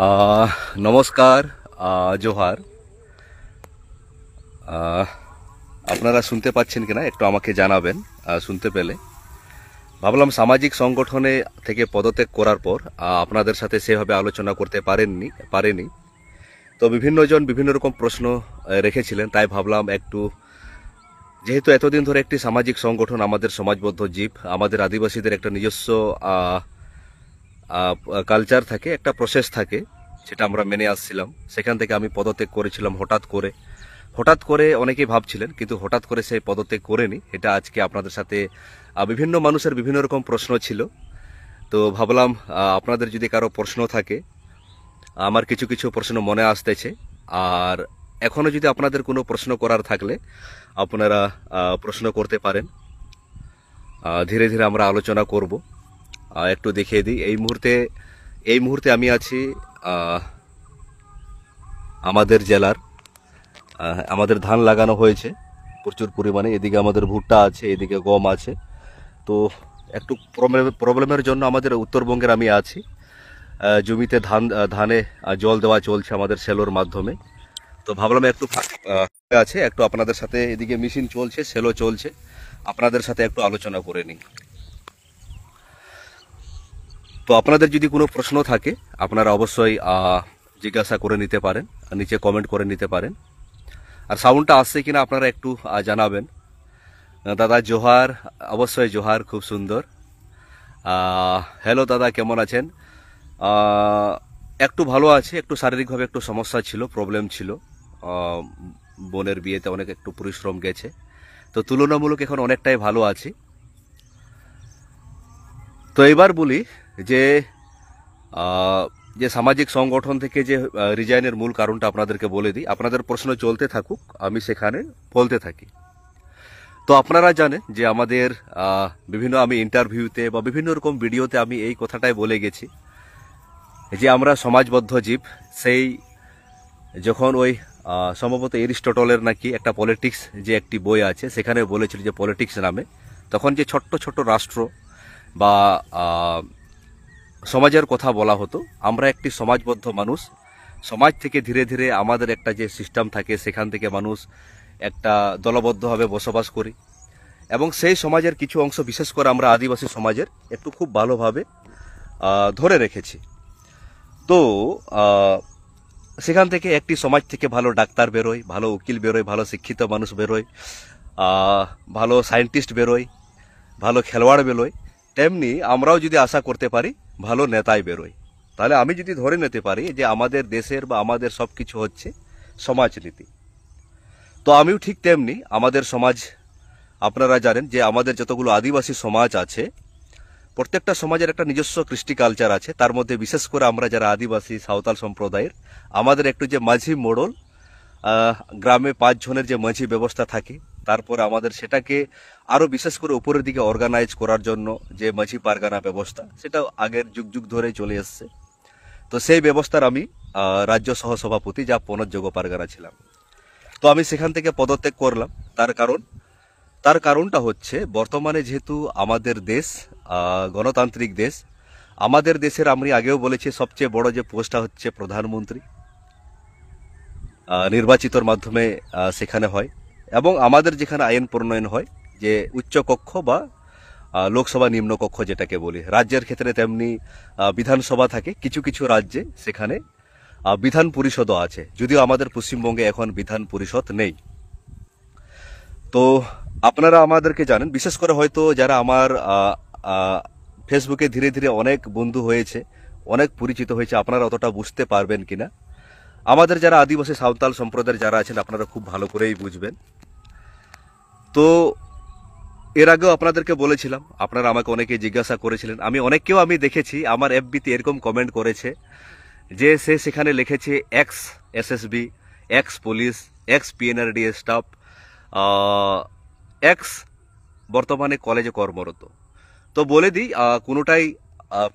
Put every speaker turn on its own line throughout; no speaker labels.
আহ, নমস্কার। জোহার। আপনারা শুনতে পাচ্ছেন কিনা একটু আমাকে জানাবেন। শুনতে পেলে ভাবলাম সামাজিক সংগঠনে থেকে পদত্যাগ করার পর আপনাদের সাথে সেভাবে আলোচনা করতে পারেনি। তো বিভিন্ন জন বিভিন্ন রকম প্রশ্ন রেখেছিলেন, তাই ভাবলাম একটু, যেহেতু এতদিন ধরে একটি সামাজিক সংগঠন, আমাদের সমাজবদ্ধ জীব, আমাদের আদিবাসীদের একটা নিজস্ব কালচার থাকে, একটা প্রসেস থাকে, সেটা আমরা মেনে আসছিলাম। সেখান থেকে আমি পদত্যাগ করেছিলাম হঠাৎ করে অনেকেই ভাবছিলেন, কিন্তু হঠাৎ করে সেই পদত্যাগ করেনি। এটা আজকে আপনাদের সাথে বিভিন্ন মানুষের বিভিন্ন রকম প্রশ্ন ছিল, তো ভাবলাম আপনাদের যদি কারো প্রশ্ন থাকে, আমার কিছু কিছু প্রশ্ন মনে আসতেছে। আর এখনো যদি আপনাদের কোনো প্রশ্ন করার থাকলে আপনারা প্রশ্ন করতে পারেন। ধীরে ধীরে আমরা আলোচনা করব। একটু দেখিয়ে দিই, এই মুহূর্তে আমি আছি আমাদের জেলার। আমাদের ধান লাগানো হয়েছে প্রচুর পরিমাণে, এদিকে আমাদের ভুট্টা আছে, এদিকে গম আছে। তো একটু প্রবলেমের জন্য আমাদের উত্তরবঙ্গের আমি আছি। জমিতে ধানে জল দেওয়া চলছে আমাদের সেলোর মাধ্যমে। তো ভাবলাম একটু আছে, একটু আপনাদের সাথে, এদিকে মেশিন চলছে, সেলো চলছে, আপনাদের সাথে একটু আলোচনা করে নিই। তো আপনাদের যদি কোনো প্রশ্ন থাকে আপনারা অবশ্যই জিজ্ঞাসা করে নিতে পারেন, নিচে কমেন্ট করে নিতে পারেন। আর সাউন্ডটা আসছে কিনা আপনারা একটু জানাবেন। দাদা জোহার। অবশ্যই জোহার, খুব সুন্দর। হ্যালো দাদা, কেমন আছেন? একটু ভালো আছে, একটু শারীরিকভাবে একটু সমস্যা ছিল, প্রবলেম ছিল। আহ, বোনের বিয়েতে অনেক একটু পরিশ্রম গেছে, তো তুলনামূলক এখন অনেকটাই ভালো আছি। তো এবার বলি যে যে সামাজিক সংগঠন থেকে যে রিজাইনের মূল কারণটা আপনাদেরকে বলে দিই। আপনাদের প্রশ্ন চলতে থাকুক, আমি সেখানে বলতে থাকি। তো আপনারা জানেন যে আমাদের আমি ইন্টারভিউতে বা বিভিন্ন রকম ভিডিওতে আমি এই কথাটাই বলে গেছি যে আমরা সমাজবদ্ধ জীব। সেই যখন ওই সম্ভবত এরিস্টটলের নাকি একটা পলিটিক্স যে একটি বই আছে, সেখানে বলেছিল যে পলিটিক্স নামে, তখন যে ছোট্ট ছোট্ট রাষ্ট্র বা সমাজের কথা বলা হতো। আমরা একটি সমাজবদ্ধ মানুষ, সমাজ থেকে ধীরে ধীরে আমাদের একটা যে সিস্টেম থাকে, সেখান থেকে মানুষ একটা দলবদ্ধভাবে বসবাস করি, এবং সেই সমাজের কিছু অংশ, বিশেষ করে আমরা আদিবাসী সমাজের একটু খুব ভালোভাবে ধরে রেখেছি। তো সেখান থেকে একটি সমাজ থেকে ভালো ডাক্তার বেরোয়, ভালো উকিল বেরোয়, ভালো শিক্ষিত মানুষ বেরোয়, ভালো সায়েন্টিস্ট বেরোয়, ভালো খেলোয়াড় বেরোয়। তেমনি আমরাও যদি আশা করতে পারি ভালো নেতাই বেরোয়। তাহলে আমি যদি ধরে নিতে পারি যে আমাদের দেশের বা আমাদের সব কিছু হচ্ছে সমাজনীতি, তো আমিও ঠিক তেমনি আমাদের সমাজ, আপনারা জানেন যে আমাদের যতগুলো আদিবাসী সমাজ আছে, প্রত্যেকটা সমাজের একটা নিজস্ব কৃষ্টি কালচার আছে। তার মধ্যে বিশেষ করে আমরা যারা আদিবাসী সাঁওতাল সম্প্রদায়ের, আমাদের একটু যে মাঝি মোড়ল, গ্রামে 5 জনের যে মাঝি ব্যবস্থা থাকে, তারপরে আমাদের সেটাকে আরো বিশেষ করে উপরের দিকে অর্গানাইজ করার জন্য যে মাঝি পারগানা ব্যবস্থা, সেটা আগের যুগ যুগ ধরে চলে এসছে। তো সেই ব্যবস্থার আমি রাজ্য সহসভাপতি, যা পুনর্যোগ্য পারগানা ছিলাম। তো আমি সেখান থেকে পদত্যাগ করলাম। তার কারণটা হচ্ছে, বর্তমানে যেহেতু আমাদের দেশ গণতান্ত্রিক দেশ, আমাদের দেশের, আমি আগেও বলেছি, সবচেয়ে বড় যে পোস্টটা হচ্ছে প্রধানমন্ত্রী, নির্বাচিতর মাধ্যমে সেখানে হয়। এবং আমাদের যেখানে আইন প্রণয়ন হয়, যে উচ্চ কক্ষ বা লোকসভা নিম্ন কক্ষ যেটাকে বলি, রাজ্যের ক্ষেত্রে তেমনি বিধানসভা থাকে কিছু কিছু রাজ্যে, সেখানে বিধান পরিষদও আছে, যদিও আমাদের পশ্চিমবঙ্গে এখন বিধান পরিষদ নেই। তো আপনারা আমাদেরকে জানেন, বিশেষ করে হয়তো যারা আমার ফেসবুকে ধীরে ধীরে অনেক বন্ধু হয়েছে, অনেক পরিচিত হয়েছে, আপনারা অতটা বুঝতে পারবেন কিনা। আমাদের যারা আদিবাসী সাঁওতাল সম্প্রদায়ের যারা আছেন, আপনারা খুব ভালো করেই বুঝবেন। তো এর আগেও আপনাদেরকে বলেছিলাম, আপনারা আমাকে অনেকে জিজ্ঞাসা করেছিলেন, অনেককেও আমি দেখেছি আমার এফবিতে এরকম কমেন্ট করেছে যে সে সেখানে লিখেছে x SSB, x police, x PNRD staff, x বর্তমানে কলেজে কর্মরত। তো বলে দিই, কোনোটাই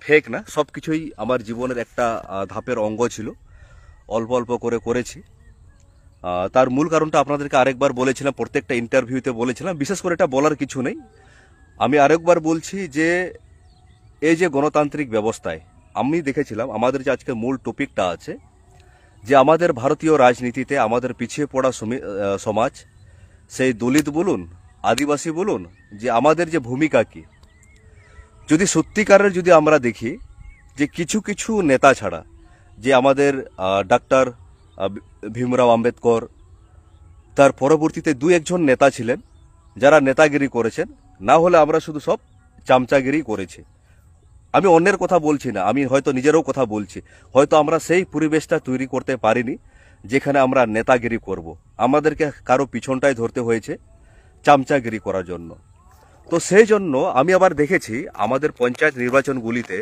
ফেক না, সব কিছুই আমার জীবনের একটা ধাপের অঙ্গ ছিল, অল্প অল্প করে করেছি। তার মূল কারণটা আপনাদেরকে আরেকবার বলেছিলাম, প্রত্যেকটা ইন্টারভিউতে বলেছিলাম, বিশেষ করে এটা বলার কিছু নেই। আমি আরেকবার বলছি যে এই যে গণতান্ত্রিক ব্যবস্থায় আমি দেখেছিলাম আমাদের যে আজকে মূল টপিকটা আছে যে আমাদের ভারতীয় রাজনীতিতে আমাদের পিছিয়ে পড়া সমাজ, সেই দলিত বলুন, আদিবাসী বলুন, যে আমাদের যে ভূমিকা কি, যদি সত্যিকারের যদি আমরা দেখি যে কিছু কিছু নেতা ছাড়া, যে আমাদের ডাক্তার ভীমরাও আম্বেদকর, তার পরবর্তীতে দু একজন নেতা ছিলেন যারা নেতাগিরি করেছেন, না হলে আমরা শুধু সব চামচাগিরি করেছি। আমি অন্যের কথা বলছি না, আমি হয়তো নিজেরও কথা বলছি। হয়তো আমরা সেই পরিবেশটা তৈরি করতে পারিনি যেখানে আমরা নেতাগিরি করব। আমাদেরকে কারো পিছনটায় ধরতে হয়েছে চামচাগিরি করার জন্য। তো সেই জন্য আমি আবার দেখেছি আমাদের পঞ্চায়েত নির্বাচনগুলিতে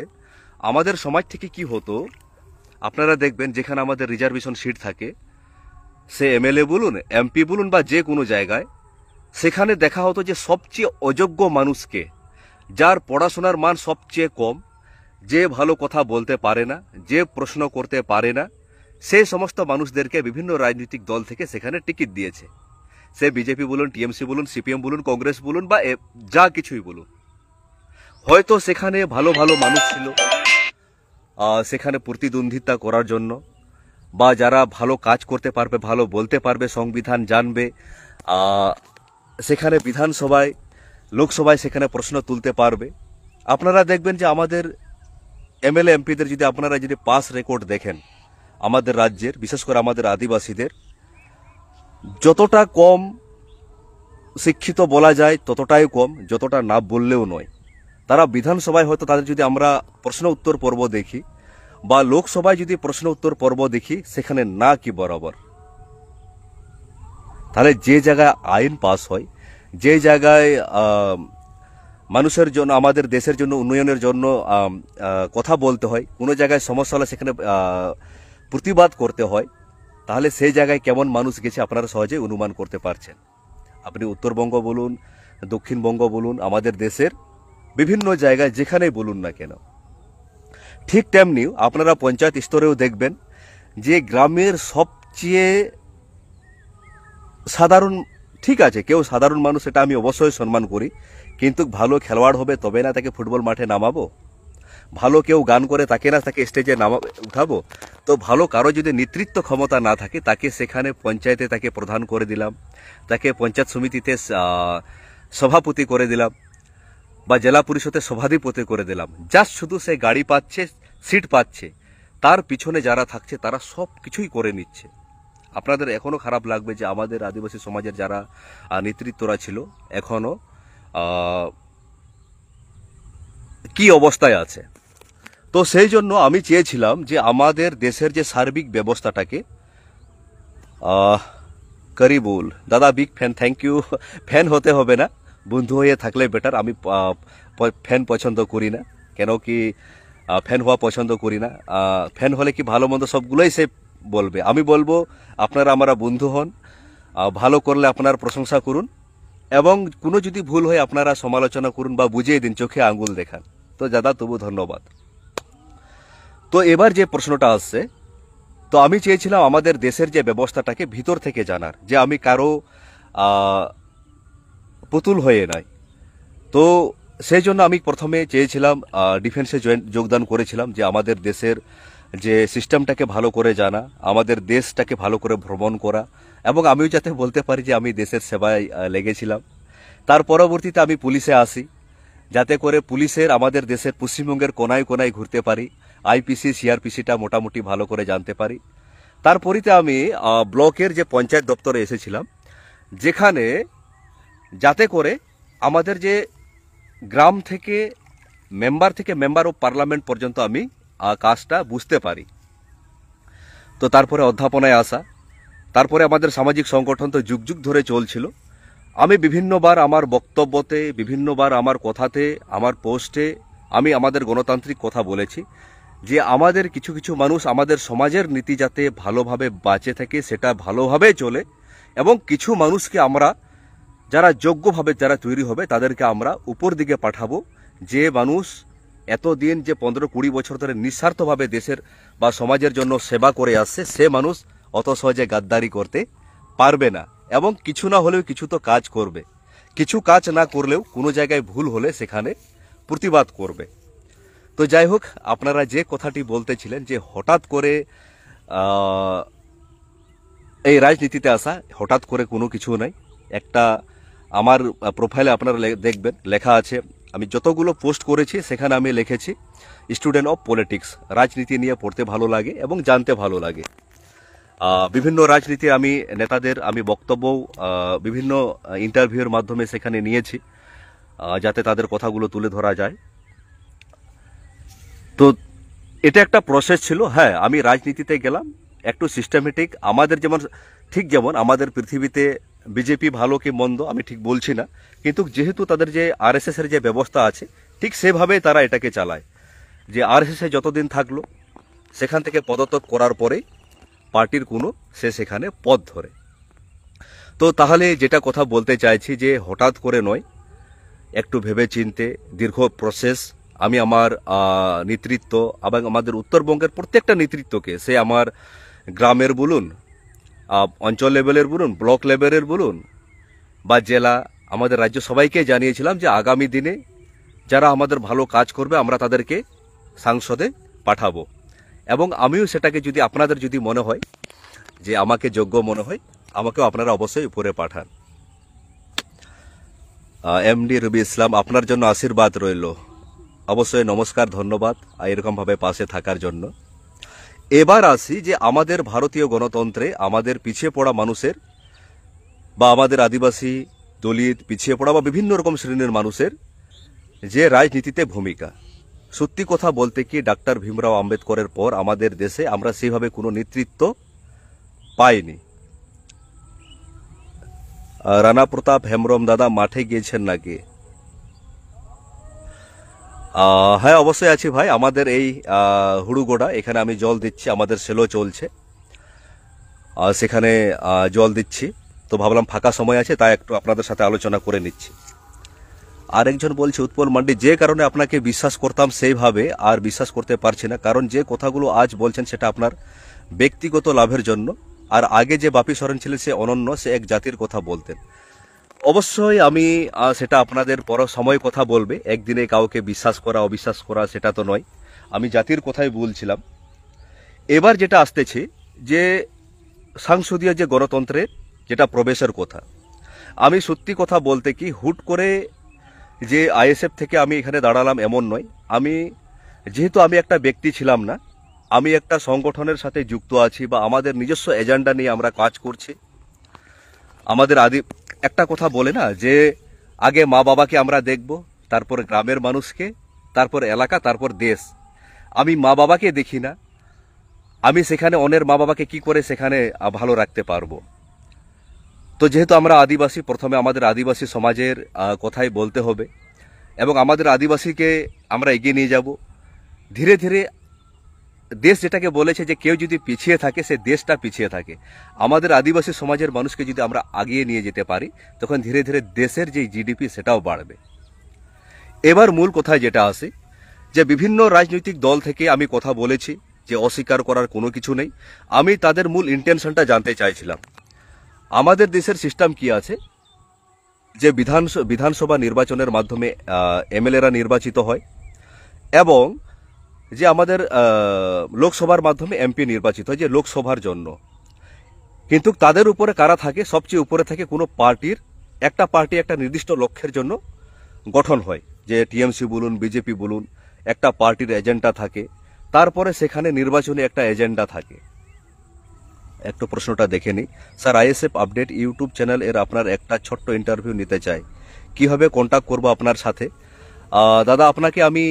আমাদের সমাজ থেকে কি হতো, আপনারা দেখবেন যেখানে আমাদের রিজার্ভেশন সিট থাকে, সে এমএলএ বলুন, এমপি বলুন বা যে কোনো জায়গায়, সেখানে দেখা হতো যে সবচেয়ে অযোগ্য মানুষকে, যার পড়াশোনার মান সবচেয়ে কম, যে ভালো কথা বলতে পারে না, যে প্রশ্ন করতে পারে না, সেই সমস্ত মানুষদেরকে বিভিন্ন রাজনৈতিক দল থেকে সেখানে টিকিট দিয়েছে। সে বিজেপি বলুন, টিএমসি বলুন, সিপিএম বলুন, কংগ্রেস বলুন বা যা কিছুই বলুন। হয়তো সেখানে ভালো ভালো মানুষ ছিল সেখানে প্রতিদ্বন্দ্বিতা করার জন্য, বা যারা ভালো কাজ করতে পারবে, ভালো বলতে পারবে, সংবিধান জানবে, সেখানে বিধানসভায়, লোকসভায় সেখানে প্রশ্ন তুলতে পারবে। আপনারা দেখবেন যে আমাদের এমএলএ এমপিদের যদি আপনারা যদি পাস রেকর্ড দেখেন আমাদের রাজ্যের, বিশেষ করে আমাদের আদিবাসীদের, যতটা কম শিক্ষিত বলা যায় ততটাই কম, যতটা না বললেও নয়। তারা বিধানসভায় হয়তো তাদের যদি আমরা প্রশ্ন উত্তর পর্ব দেখি বা লোকসভায় যদি প্রশ্ন উত্তর পর্ব দেখি, সেখানে না কি বরাবর। তাহলে যে জায়গায় আইন পাস হয়, যে জায়গায় মানুষের জন্য, আমাদের দেশের জন্য, উন্নয়নের জন্য কথা বলতে হয়, কোনো জায়গায় সমস্যা হলে সেখানে প্রতিবাদ করতে হয়, তাহলে সেই জায়গায় কেমন মানুষ গেছে আপনারা সহজে অনুমান করতে পারছেন। আপনি উত্তরবঙ্গ বলুন, দক্ষিণবঙ্গ বলুন, আমাদের দেশের বিভিন্ন জায়গায় যেখানেই বলুন না কেন। ঠিক তেমনি আপনারা পঞ্চায়েত স্তরেও দেখবেন যে গ্রামের সবচেয়ে সাধারণ, ঠিক আছে কেউ সাধারণ মানুষ, এটা আমি অবশ্যই সম্মান করি, কিন্তু ভালো খেলোয়াড় হবে তবে না তাকে ফুটবল মাঠে নামাবো। ভালো কেউ গান করে তাকে না তাকে স্টেজে উঠাবো। তো ভালো কারো যদি নেতৃত্ব ক্ষমতা না থাকে, তাকে সেখানে পঞ্চায়েতে তাকে প্রধান করে দিলাম, তাকে পঞ্চায়েত সমিতিতে সভাপতি করে দিলাম, বা জেলা পরিষদের সভাধিপতি করে দিলাম, জাস্ট শুধু সে গাড়ি পাচ্ছে, সিট পাচ্ছে, তার পিছনে যারা থাকছে তারা সব কিছুই করে নিচ্ছে। আপনাদের এখনো খারাপ লাগবে যে আমাদের আদিবাসী সমাজের যারা নেতৃত্বরা ছিল এখনো কি অবস্থায় আছে। তো সেই জন্য আমি চেয়েছিলাম যে আমাদের দেশের যে সার্বিক ব্যবস্থাটাকে, করিবুল দাদা big fan, thank you. Fan হতে হবে না, বন্ধু হয়ে থাকলে বেটার। আমি ফ্যান পছন্দ করি না, কেন কি ফ্যান হওয়া পছন্দ করি না। ফ্যান হলে কি ভালো মন্দ সবগুলোই সে বলবে, আমি বলবো আপনারা আমরা বন্ধু হন, ভালো করলে আপনার প্রশংসা করুন, এবং কোনো যদি ভুল হয় আপনারা সমালোচনা করুন বা বুঝিয়ে দিন, চোখে আঙ্গুল দেখান। তো দাদা তবু ধন্যবাদ। তো এবার যে প্রশ্নটা আসছে, তো আমি চেয়েছিলাম আমাদের দেশের যে ব্যবস্থাটাকে ভিতর থেকে জানার, যে আমি কারো পুতুল হয়ে নাই। তো সেই জন্য আমি প্রথমে চেয়েছিলাম ডিফেন্সে যোগদান করেছিলাম, যে আমাদের দেশের যে সিস্টেমটাকে ভালো করে জানা, আমাদের দেশটাকে ভালো করে ভ্রমণ করা, এবং আমিও যাতে বলতে পারি যে আমি দেশের সেবায় লেগেছিলাম। তার পরবর্তীতে আমি পুলিশে আসি, যাতে করে পুলিশের আমাদের দেশের পশ্চিমবঙ্গের কোনায় কোনায় ঘুরতে পারি, আইপিসি সিআরপিসিটা মোটামুটি ভালো করে জানতে পারি। তারপরিতে আমি ব্লকের যে পঞ্চায়েত দপ্তরে এসেছিলাম, যেখানে যাতে করে আমাদের যে গ্রাম থেকে মেম্বার অফ পার্লামেন্ট পর্যন্ত আমি কাজটা বুঝতে পারি। তো তারপরে অধ্যাপনায় আসা, তারপরে আমাদের সামাজিক সংগঠন তো যুগ যুগ ধরে চলছিল। আমি বিভিন্নবার আমার বক্তব্যতে, বিভিন্নবার আমার কথাতে, আমার পোস্টে আমি আমাদের গণতান্ত্রিক কথা বলেছি, যে আমাদের কিছু কিছু মানুষ আমাদের সমাজের নীতি যাতে ভালোভাবে বাঁচে থাকে, সেটা ভালোভাবে চলে, এবং কিছু মানুষকে আমরা যারা যোগ্যভাবে যারা তৈরি হবে তাদেরকে আমরা উপর দিকে পাঠাবো, যে মানুষ এতদিন যে 15-20 বছর ধরে নিঃস্বার্থভাবে দেশের বা সমাজের জন্য সেবা করে আসছে, সে মানুষ অত সহজে গাদ্দারি করতে পারবে না, এবং কিছু না হলেও কিছু তো কাজ করবে, কিছু কাজ না করলেও কোনো জায়গায় ভুল হলে সেখানে প্রতিবাদ করবে। তো যাই হোক, আপনারা যে কথাটি বলতেছিলেন যে হঠাৎ করে এই রাজনীতিতে আসা, হঠাৎ করে কোনো কিছু নাই। একটা আমার প্রোফাইলে আপনারা দেখবেন লেখা আছে, আমি যতগুলো পোস্ট করেছি সেখানে আমি লিখেছি স্টুডেন্ট অফ পলিটিক্স। রাজনীতি নিয়ে পড়তে ভালো লাগে এবং জানতে ভালো লাগে। বিভিন্ন রাজনীতি আমি নেতাদের আমি বক্তব্য বিভিন্ন ইন্টারভিউর মাধ্যমে সেখানে নিয়েছি, যাতে তাদের কথাগুলো তুলে ধরা যায়। তো এটা একটা প্রসেস ছিল। হ্যাঁ, আমি রাজনীতিতে গেলাম একটু সিস্টেমেটিক, আমাদের যেমন, ঠিক যেমন আমাদের পৃথিবীতে বিজেপি ভালো কি মন্দ আমি ঠিক বলছি না, কিন্তু যেহেতু তাদের যে আরএসএস এর যে ব্যবস্থা আছে ঠিক সেভাবে তারা এটাকে চালায়, যে আরএসএস এ যতদিন থাকলো সেখান থেকে পদত্যাগ করার পরে পার্টির কোনো সে সেখানে পদ ধরে। তো তাহলে যেটা কথা বলতে চাইছি যে হঠাৎ করে নয়, একটু ভেবে চিনতে দীর্ঘ প্রসেস। আমি আমার নেতৃত্ব এবং আমাদের উত্তরবঙ্গের প্রত্যেকটা নেতৃত্বকে, সে আমার গ্রামের বলুন, অঞ্চল লেভেলের বলুন, ব্লক লেভেলের বলুন বা জেলা, আমাদের রাজ্য, সবাইকে জানিয়েছিলাম যে আগামী দিনে যারা আমাদের ভালো কাজ করবে আমরা তাদেরকে সংসদে পাঠাবো। এবং আমিও সেটাকে, যদি আপনাদের যদি মনে হয় যে আমাকে যোগ্য মনে হয়, আমাকেও আপনারা অবশ্যই উপরে পাঠান। এমডি রবি ইসলাম, আপনার জন্য আশীর্বাদ রইল। অবশ্যই নমস্কার, ধন্যবাদ এরকমভাবে পাশে থাকার জন্য। এবার আসি যে আমাদের ভারতীয় গণতন্ত্রে আমাদের পিছিয়ে পড়া মানুষের বা আমাদের আদিবাসী, দলিত, পিছিয়ে পড়া বা বিভিন্ন রকম শ্রেণীর মানুষের যে রাজনীতিতে ভূমিকা। সত্যি কথা বলতে কি, ডাক্তার ভীমরাও আম্বেদকরের পর আমাদের দেশে আমরা সেইভাবে কোনো নেতৃত্ব পাইনি। রানা প্রতাপ হেমব্রম দাদা মাঠে গিয়েছেন নাকি? হ্যাঁ, অবশ্যই আছি ভাই। আমাদের এই হুড়ুগোড়া, এখানে আমি জল দিচ্ছি, আমাদের সেলো চলছে, সেখানে জল দিচ্ছি। তো ভাবলাম ফাঁকা সময় আছে, তাই একটু আপনাদের সাথে আলোচনা করে নিচ্ছি। আরেকজন বলছে উৎপল মান্ডি, যে কারণে আপনাকে বিশ্বাস করতাম সেইভাবে আর বিশ্বাস করতে পারছি না, কারণ যে কথাগুলো আজ বলছেন সেটা আপনার ব্যক্তিগত লাভের জন্য। আর আগে যে বাপি সরেন ছিলেন সে অনন্য, সে এক জাতির কথা বলতেন। অবশ্যই আমি সেটা আপনাদের পর সময় কথা বলবে, একদিনে কাউকে বিশ্বাস করা অবিশ্বাস করা সেটা তো নয়। আমি জাতির কথাই বলছিলাম। এবার যেটা আসতেছে যে সংসদীয় যে গণতন্ত্রের যেটা প্রবেশের কথা, আমি সত্যি কথা বলতে কি হুট করে যে আইএসএফ থেকে আমি এখানে দাঁড়ালাম এমন নয়। আমি যেহেতু আমি একটা ব্যক্তি ছিলাম না, আমি একটা সংগঠনের সাথে যুক্ত আছি বা আমাদের নিজস্ব এজেন্ডা নিয়ে আমরা কাজ করছি। আমাদের একটা কথা বলে না যে আগে মা বাবাকে আমরা দেখব, তারপর গ্রামের মানুষকে, তারপর এলাকা, তারপর দেশ। আমি মা বাবাকে দেখি না, আমি সেখানে অন্যের মা বাবাকে কি করে সেখানে ভালো রাখতে পারবো। তো যেহেতু আমরা আদিবাসী, প্রথমে আমাদের আদিবাসী সমাজের কথাই বলতে হবে এবং আমাদের আদিবাসীকে আমরা এগিয়ে নিয়ে যাব। ধীরে ধীরে দেশ যেটাকে বলেছে যে কেউ যদি পিছিয়ে থাকে সে দেশটা পিছিয়ে থাকে, আমাদের আদিবাসী সমাজের মানুষকে যদি আমরা আগিয়ে নিয়ে যেতে পারি তখন ধীরে ধীরে দেশের যে জিডিপি সেটাও বাড়বে। এবার মূল কথায় যেটা আসে যে বিভিন্ন রাজনৈতিক দল থেকে আমি কথা বলেছি যে অস্বীকার করার কোনো কিছু নেই। আমি তাদের মূল ইন্টেনশনটা জানতে চাইছিলাম। আমাদের দেশের সিস্টেম কি আছে যে বিধানসভা নির্বাচনের মাধ্যমে এমএলএরা নির্বাচিত হয় এবং যে আমাদের লোকসভার মাধ্যমে এমপি নির্বাচিত হয়, যে লোকসভার জন্য। কিন্তু তাদের উপরে কারা থাকে? সবচেয়ে উপরে থাকে কোনো পার্টির, একটা পার্টি একটা নির্দিষ্ট লক্ষ্যের জন্য গঠন হয়, যে টিএমসি বলুন, বিজেপি বলুন, একটা পার্টির এজেন্ডা থাকে, তারপরে সেখানে নির্বাচনী একটা এজেন্ডা থাকে। একটু প্রশ্নটা দেখে নিই। Sir, ISF update YouTube channel এর আপনার একটা ছোট্ট ইন্টারভিউ নিতে চাই, কিভাবে কন্ট্যাক্ট করবো আপনার সাথে? দাদা, আপনাকে আমি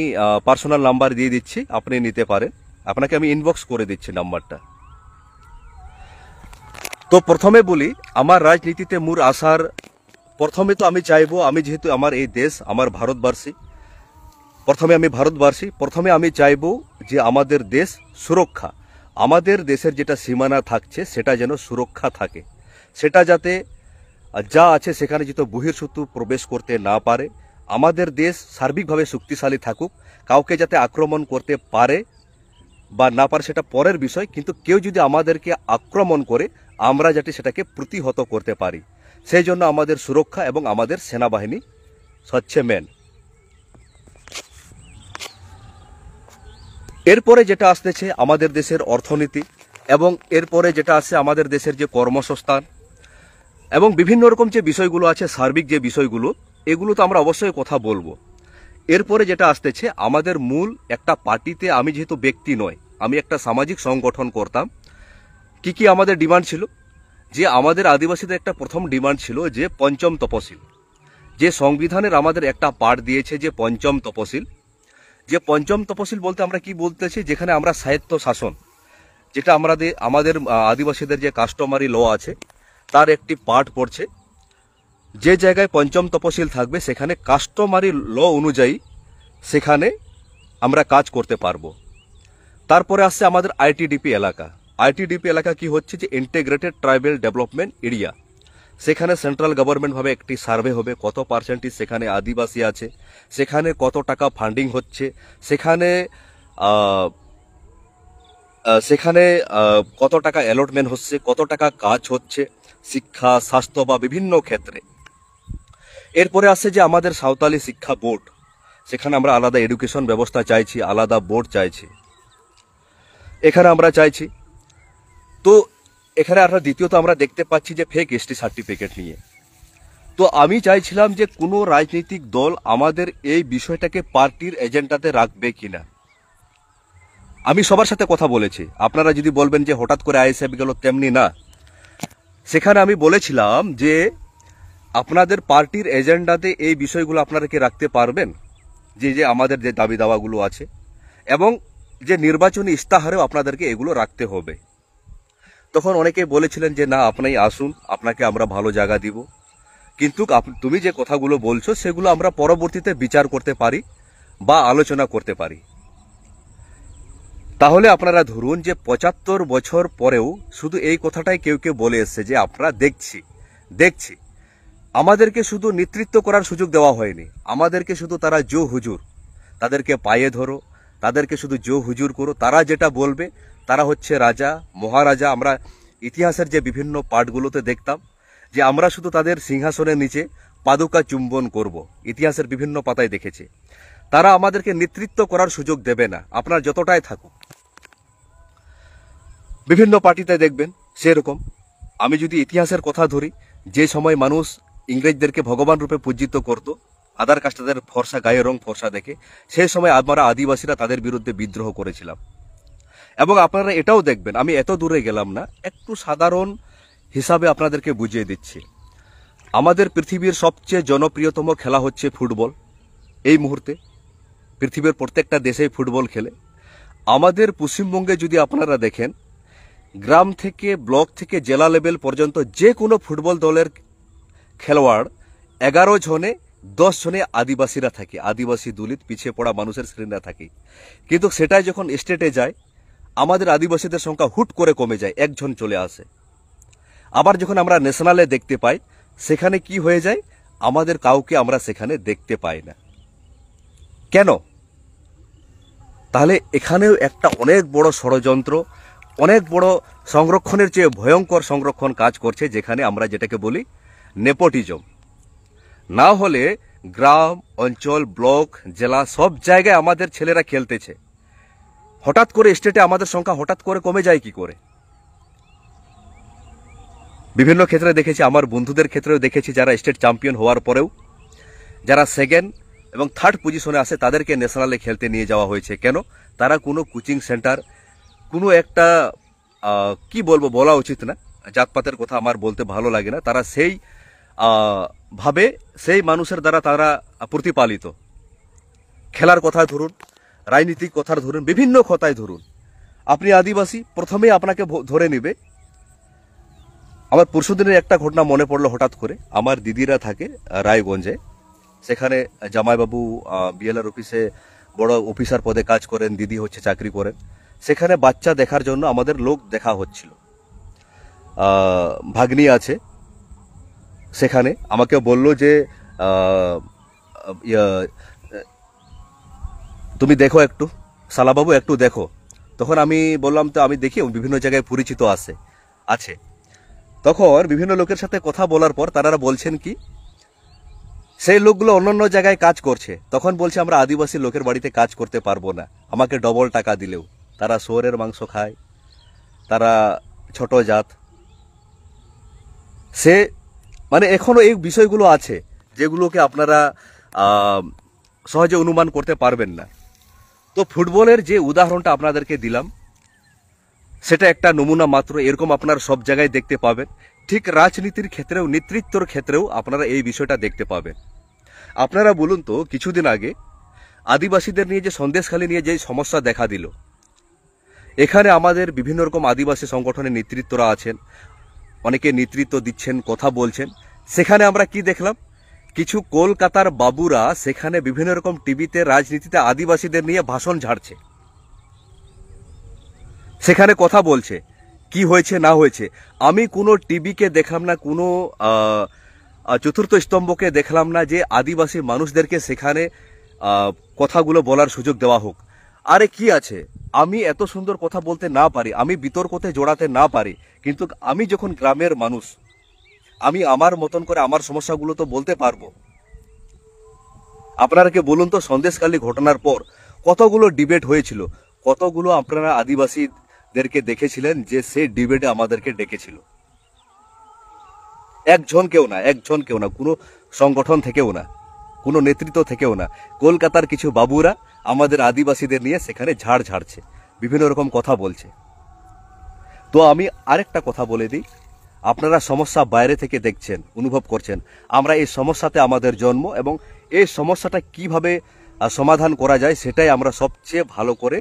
পার্সোনাল নাম্বার দিয়ে দিচ্ছি, আপনি নিতে পারেন। আপনাকে আমি ইনবক্স করে দিচ্ছি নাম্বারটা। তো প্রথমে বলি, আমার রাজনীতিতে মূল আসার প্রথমে তো আমি চাইবো, আমি যেহেতু আমার এই দেশ, আমার ভারতবাসী, প্রথমে আমি চাইবো যে আমাদের দেশ সুরক্ষা, আমাদের দেশের যেটা সীমানা থাকছে সেটা যেন সুরক্ষা থাকে, সেটা যাতে যা আছে সেখানে যেন বহিঃশত্রু প্রবেশ করতে না পারে। আমাদের দেশ সার্বিকভাবে শক্তিশালী থাকুক, কাউকে যাতে আক্রমণ করতে পারে বা না পারে সেটা পরের বিষয়, কিন্তু কেউ যদি আমাদেরকে আক্রমণ করে আমরা যাতে সেটাকে প্রতিহত করতে পারি, সেই জন্য আমাদের সুরক্ষা এবং আমাদের সেনাবাহিনী হচ্ছে মেন। এরপরে যেটা আসতেছে আমাদের দেশের অর্থনীতি, এবং এরপরে যেটা আসছে আমাদের দেশের যে কর্মসংস্থান এবং বিভিন্ন রকম যে বিষয়গুলো আছে, সার্বিক যে বিষয়গুলো, এগুলো তো আমরা অবশ্যই কথা বলবো। এরপরে যেটা আসতেছে আমাদের মূল একটা পার্টিতে, আমি যেহেতু ব্যক্তি নয়, আমি একটা সামাজিক সংগঠন করতাম। কি কি আমাদের ডিমান্ড ছিল? যে আমাদের আদিবাসীদের একটা প্রথম ডিমান্ড ছিল যে পঞ্চম তপশিল, যে সংবিধানের আমাদের একটা পার্ট দিয়েছে যে পঞ্চম তপশিল। যে পঞ্চম তপশিল বলতে আমরা কি বলতেছি, যেখানে আমরা স্বায়ত্ত শাসন, যেটা আমাদের আদিবাসীদের যে কাস্টমারি ল আছে তার একটি পার্ট পড়ছে। যে জায়গায় পঞ্চম তপশিল থাকবে সেখানে কাস্টমারি ল অনুযায়ী সেখানে আমরা কাজ করতে পারবো। তারপরে আসছে আমাদের আইটিডিপি এলাকা। আইটিডিপি এলাকা কি হচ্ছে, যে ইন্টিগ্রেটেড ট্রাইবাল ডেভেলপমেন্ট এরিয়া। সেখানে সেন্ট্রাল গভর্নমেন্ট ভাবে একটি সার্ভে হবে কত পার্সেন্টেজ সেখানে আদিবাসী আছে, সেখানে কত টাকা ফান্ডিং হচ্ছে, সেখানে সেখানে কত টাকা অ্যালটমেন্ট হচ্ছে, কত টাকা কাজ হচ্ছে শিক্ষা, স্বাস্থ্য বা বিভিন্ন ক্ষেত্রে। এরপরে আসছে যে আমাদের সাঁওতালি শিক্ষা বোর্ড, সেখানে আমরা আলাদা এডুকেশন ব্যবস্থা চাইছি, আলাদা বোর্ড চাইছি, এখানে আমরা চাইছি। তো এখানে আমরা দ্বিতীয়ত আমরা দেখতে পাচ্ছি যে ফেক এসটি সার্টিফিকেট নিয়ে। তো আমি চাইছিলাম যে কোনো রাজনৈতিক দল আমাদের এই বিষয়টাকে পার্টির এজেন্ডাতে রাখবে কিনা। আমি সবার সাথে কথা বলেছি, আপনারা যদি বলবেন যে হঠাৎ করে আইএসএফ গেল, তেমনি না। সেখানে আমি বলেছিলাম যে আপনাদের পার্টির এজেন্ডাতে এই বিষয়গুলো আপনারা কি রাখতে পারবেন, যে যে আমাদের যে দাবি দাওয়াগুলো আছে, এবং যে নির্বাচনী ইস্তাহারেও আপনাদেরকে এগুলো রাখতে হবে। তখন অনেকে বলেছিলেন যে না, আপনি আসুন, আপনাকে আমরা ভালো জায়গা দিব, কিন্তু তুমি যে কথাগুলো বলছো সেগুলো আমরা পরবর্তীতে বিচার করতে পারি বা আলোচনা করতে পারি। তাহলে আপনারা ধরুন যে ৭৫ বছর পরেও শুধু এই কথাটাই কেউ কেউ বলে এসছে যে আপনারা দেখছি। আমাদেরকে শুধু নেতৃত্ব করার সুযোগ দেওয়া হয়নি, আমাদেরকে শুধু তারা জো হুজুর, তাদেরকে পায়ে ধরো, তাদেরকে শুধু জো হুজুর করো, তারা যেটা বলবে, তারা হচ্ছে রাজা মহারাজা। আমরা ইতিহাসের যে বিভিন্ন পাঠগুলোতে দেখতাম যে আমরা শুধু তাদের সিংহাসনের নিচে পাদুকা চুম্বন করব, ইতিহাসের বিভিন্ন পাতায় দেখেছি। তারা আমাদেরকে নেতৃত্ব করার সুযোগ দেবে না, আপনার যতটাই থাকুক। বিভিন্ন পার্টিতে দেখবেন সেরকম। আমি যদি ইতিহাসের কথা ধরি, যে সময় মানুষ ইংরেজদেরকে ভগবান রূপে পূজিত করত, আদার কাস্টদের ফর্সা গায়ের রং ফর্সা দেখে, সেই সময় আমরা আদিবাসীরা তাদের বিরুদ্ধে বিদ্রোহ করেছিলাম। এবং আপনারা এটাও দেখবেন, আমি এত দূরে গেলাম না, একটু সাধারণ হিসাবে আপনাদেরকে বুঝিয়ে দিচ্ছি। আমাদের পৃথিবীর সবচেয়ে জনপ্রিয়তম খেলা হচ্ছে ফুটবল। এই মুহূর্তে পৃথিবীর প্রত্যেকটা দেশেই ফুটবল খেলে। আমাদের পশ্চিমবঙ্গে যদি আপনারা দেখেন, গ্রাম থেকে ব্লক থেকে জেলা লেভেল পর্যন্ত যে কোনো ফুটবল দলের খেলোয়াড় 11 জনে 10 জনে আদিবাসীরা থাকে, আদিবাসী দলিত পিছিয়ে পড়া মানুষের শ্রেণীরা থাকে। কিন্তু সেটাই যখন স্টেটে যায়, আমাদের আদিবাসীদের সংখ্যা হুট করে কমে যায়, একজন চলে আসে। আবার যখন আমরা ন্যাশনালে দেখতে পাই, সেখানে কি হয়ে যায়, আমাদের কাউকে আমরা সেখানে দেখতে পাই না। কেন? তাহলে এখানেও একটা অনেক বড় ষড়যন্ত্র, অনেক বড় সংরক্ষণের চেয়ে ভয়ঙ্কর সংরক্ষণ কাজ করছে, যেখানে আমরা যেটাকে বলি নেপোটিজম। না হলে গ্রাম অঞ্চল ব্লক জেলা সব জায়গায় আমাদের ছেলেরা খেলতেছে, হঠাৎ করে স্টেটে আমাদের সংখ্যা হঠাৎ করে কমে যায় কি করে? বিভিন্ন ক্ষেত্রে দেখেছি, আমার বন্ধুদের ক্ষেত্রেও দেখেছি, যারা স্টেট চ্যাম্পিয়ন হওয়ার পরেও যারা সেকেন্ড এবং থার্ড পজিশনে আসে তাদেরকে ন্যাশনালে খেলতে নিয়ে যাওয়া হয়েছে। কেন? তারা কোনো কোচিং সেন্টার, কোনো একটা কি বলবো, বলা উচিত না, জাতপাতের কথা আমার বলতে ভালো লাগে না, তারা সেই ভাবে সেই মানুষের দ্বারা তারা প্রতিপালিত। খেলার কথা ধরুন, রাজনীতিক কথা ধরুন, বিভিন্ন কথায় ধরুন, আপনি আদিবাসী, প্রথমেই আপনাকে ধরে নেবে। আমার পরশুদিনের একটা ঘটনা মনে পড়লো হঠাৎ করে। আমার দিদিরা থাকে রায়গঞ্জে, সেখানে জামাইবাবু বিএলআর অফিসে বড় অফিসার পদে কাজ করেন, দিদি হচ্ছে চাকরি করেন। সেখানে বাচ্চা দেখার জন্য আমাদের লোক দেখা হচ্ছিল, ভাগ্নি আছে সেখানে। আমাকে বলল যে তুমি দেখো একটু, শালাবাবু একটু দেখো। তখন আমি বললাম তো আমি দেখি, বিভিন্ন জায়গায় পরিচিত আছে। তখন বিভিন্ন লোকের সাথে কথা বলার পর তারা বলছেন কি, সেই লোকগুলো অন্যান্য জায়গায় কাজ করছে, তখন বলছে আমরা আদিবাসী লোকের বাড়িতে কাজ করতে পারবো না, আমাকে ডবল টাকা দিলেও। তারা শুয়োরের মাংস খায়, তারা ছোট জাত। সে মানে এখনো এই বিষয়গুলো আছে যেগুলোকে আপনারা সহজে অনুমান করতে পারবেন না। তো ফুটবলের যে উদাহরণটা আপনাদেরকে দিলাম সেটা একটা নমুনা মাত্র। এরকম আপনারা সব জায়গায় দেখতে পাবেন। ঠিক রাজনীতির ক্ষেত্রেও, নেতৃত্বর ক্ষেত্রেও আপনারা এই বিষয়টা দেখতে পাবেন। আপনারা বলুন তো, কিছুদিন আগে আদিবাসীদের নিয়ে যে সন্দেশখালী নিয়ে যে সমস্যা দেখা দিল, এখানে আমাদের বিভিন্ন রকম আদিবাসী সংগঠনের নেতৃত্বরা আছেন, অনেকে নেতৃত্ব দিচ্ছেন, কথা বলছেন। সেখানে আমরা কি দেখলাম, কিছু কলকাতার বাবুরা সেখানে বিভিন্ন রকম টিভিতে রাজনীতিতে আদিবাসীদের নিয়ে ভাষণ ঝাড়ছে, সেখানে কথা বলছে কি হয়েছে না হয়েছে। আমি কোনো টিভিকে দেখলাম না, কোনো চতুর্থ স্তম্ভকে দেখলাম না যে আদিবাসী মানুষদেরকে সেখানে কথাগুলো বলার সুযোগ দেওয়া হোক। আরে কি আছে, আমি এত সুন্দর কথা বলতে না পারি, আমি বিতর্কতে জড়াতে না পারি, কিন্তু আমি যখন গ্রামের মানুষ, আমি আমার মতন করে আমার সমস্যাগুলো তো বলতে পারবো। আপনারা কি বলুন তো, সন্দেশখালী ঘটনার পর কতগুলো ডিবেট হয়েছিল, কতগুলো আপনারা আদিবাসীদেরকে দেখেছিলেন যে সেই ডিবেটে আমাদেরকে ডেকেছিল। একজন কেউ না, কোনো সংগঠন থেকেও না, কোনো নেতৃত্ব থেকেও না। কলকাতার কিছু বাবুরা আমাদের আদিবাসীদের নিয়ে সেখানে ঝাড় ঝাড়ছে, বিভিন্ন রকম কথা বলছে। তো আমি আরেকটা কথা বলে দিই, আপনারা সমস্যা বাইরে থেকে দেখছেন, অনুভব করছেন। আমরা এই সমস্যাতে আমাদের জন্ম, এবং এই সমস্যাটা কিভাবে সমাধান করা যায় সেটাই আমরা সবচেয়ে ভালো করে